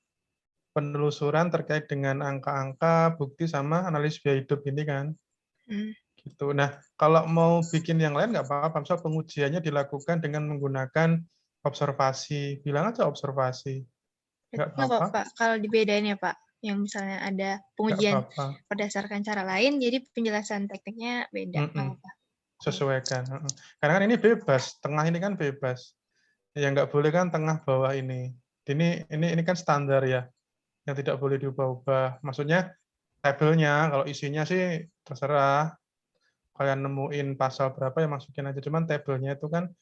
penelusuran terkait dengan angka-angka, bukti, sama analis biaya hidup ini kan. Gitu. Nah, kalau mau bikin yang lain nggak apa-apa. Misal pengujiannya dilakukan dengan menggunakan observasi. Bilang aja observasi. Nggak apa-apa. Pak, kalau dibedain ya Pak, yang misalnya ada pengujian berdasarkan cara lain, jadi penjelasan tekniknya beda. Sesuaikan. Karena kan ini bebas, tengah ini kan bebas. Yang nggak boleh kan tengah bawah ini. Ini kan standar ya, yang tidak boleh diubah-ubah. Maksudnya tabelnya, kalau isinya sih terserah. Kalian nemuin pasal berapa ya masukin aja. Cuman tabelnya itu kan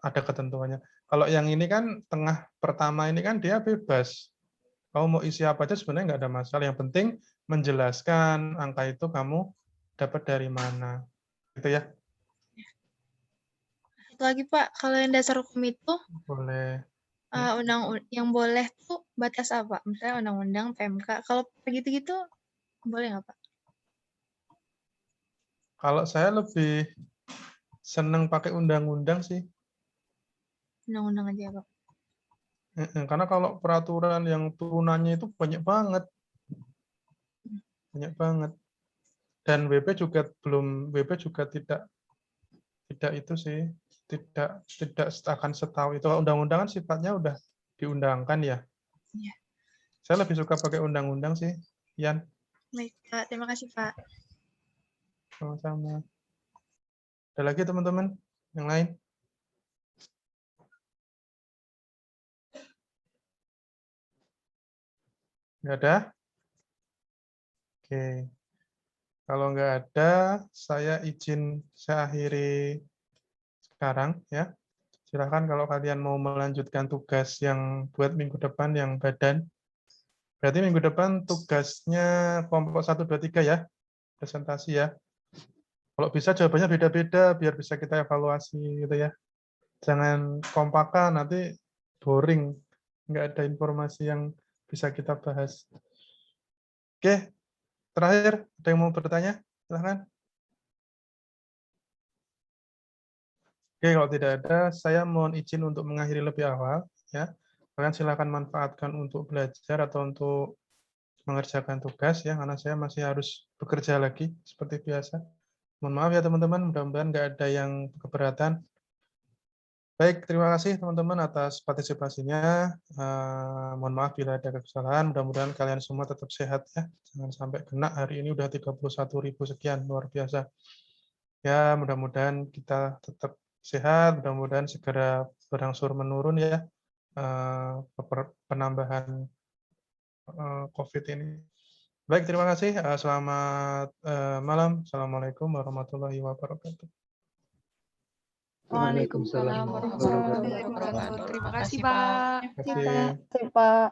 ada ketentuannya. Kalau yang ini kan tengah pertama ini kan dia bebas. Kamu mau isi apa aja sebenarnya nggak ada masalah. Yang penting menjelaskan angka itu kamu dapat dari mana. Gitu ya. Satu lagi Pak, kalau yang dasar hukum itu boleh. Yang boleh tuh batas apa? Misalnya undang-undang, PMK. Kalau begitu-gitu boleh nggak Pak? Kalau saya lebih senang pakai undang-undang sih. Undang-undang aja Pak. Karena kalau peraturan yang turunannya itu banyak banget. Banyak banget. Dan WP juga tidak itu sih, tidak akan setahu itu. Undang-undang kan sifatnya udah diundangkan ya. Iya. Saya lebih suka pakai undang-undang sih, Yan. Baik Pak, terima kasih Pak. Sama-sama. Ada lagi teman-teman yang lain? Nggak ada? Oke. Kalau nggak ada, saya akhiri sekarang ya. Silakan kalau kalian mau melanjutkan tugas yang buat minggu depan yang badan. Berarti minggu depan tugasnya kelompok 1, 2, 3 ya. Presentasi ya. Kalau bisa jawabannya beda-beda biar bisa kita evaluasi gitu ya. Jangan kompakan, nanti boring. Nggak ada informasi yang bisa kita bahas. Oke, terakhir ada yang mau bertanya? Silahkan. Oke, kalau tidak ada, saya mohon izin untuk mengakhiri lebih awal. Ya, kalian silakan manfaatkan untuk belajar atau untuk mengerjakan tugas ya, karena saya masih harus bekerja lagi seperti biasa. Mohon maaf ya teman-teman, mudah-mudahan nggak ada yang keberatan. Baik, terima kasih teman-teman atas partisipasinya. Mohon maaf bila ada kesalahan. Mudah-mudahan kalian semua tetap sehat ya. Jangan sampai kena. Hari ini udah 31.000 sekian, luar biasa. Ya, mudah-mudahan kita tetap sehat. Mudah-mudahan segera berangsur menurun ya penambahan COVID ini. Baik, terima kasih. Selamat malam. Assalamualaikum warahmatullahi wabarakatuh. Waalaikumsalam warahmatullahi wabarakatuh. Terima kasih, Pak. Terima kasih. Pak.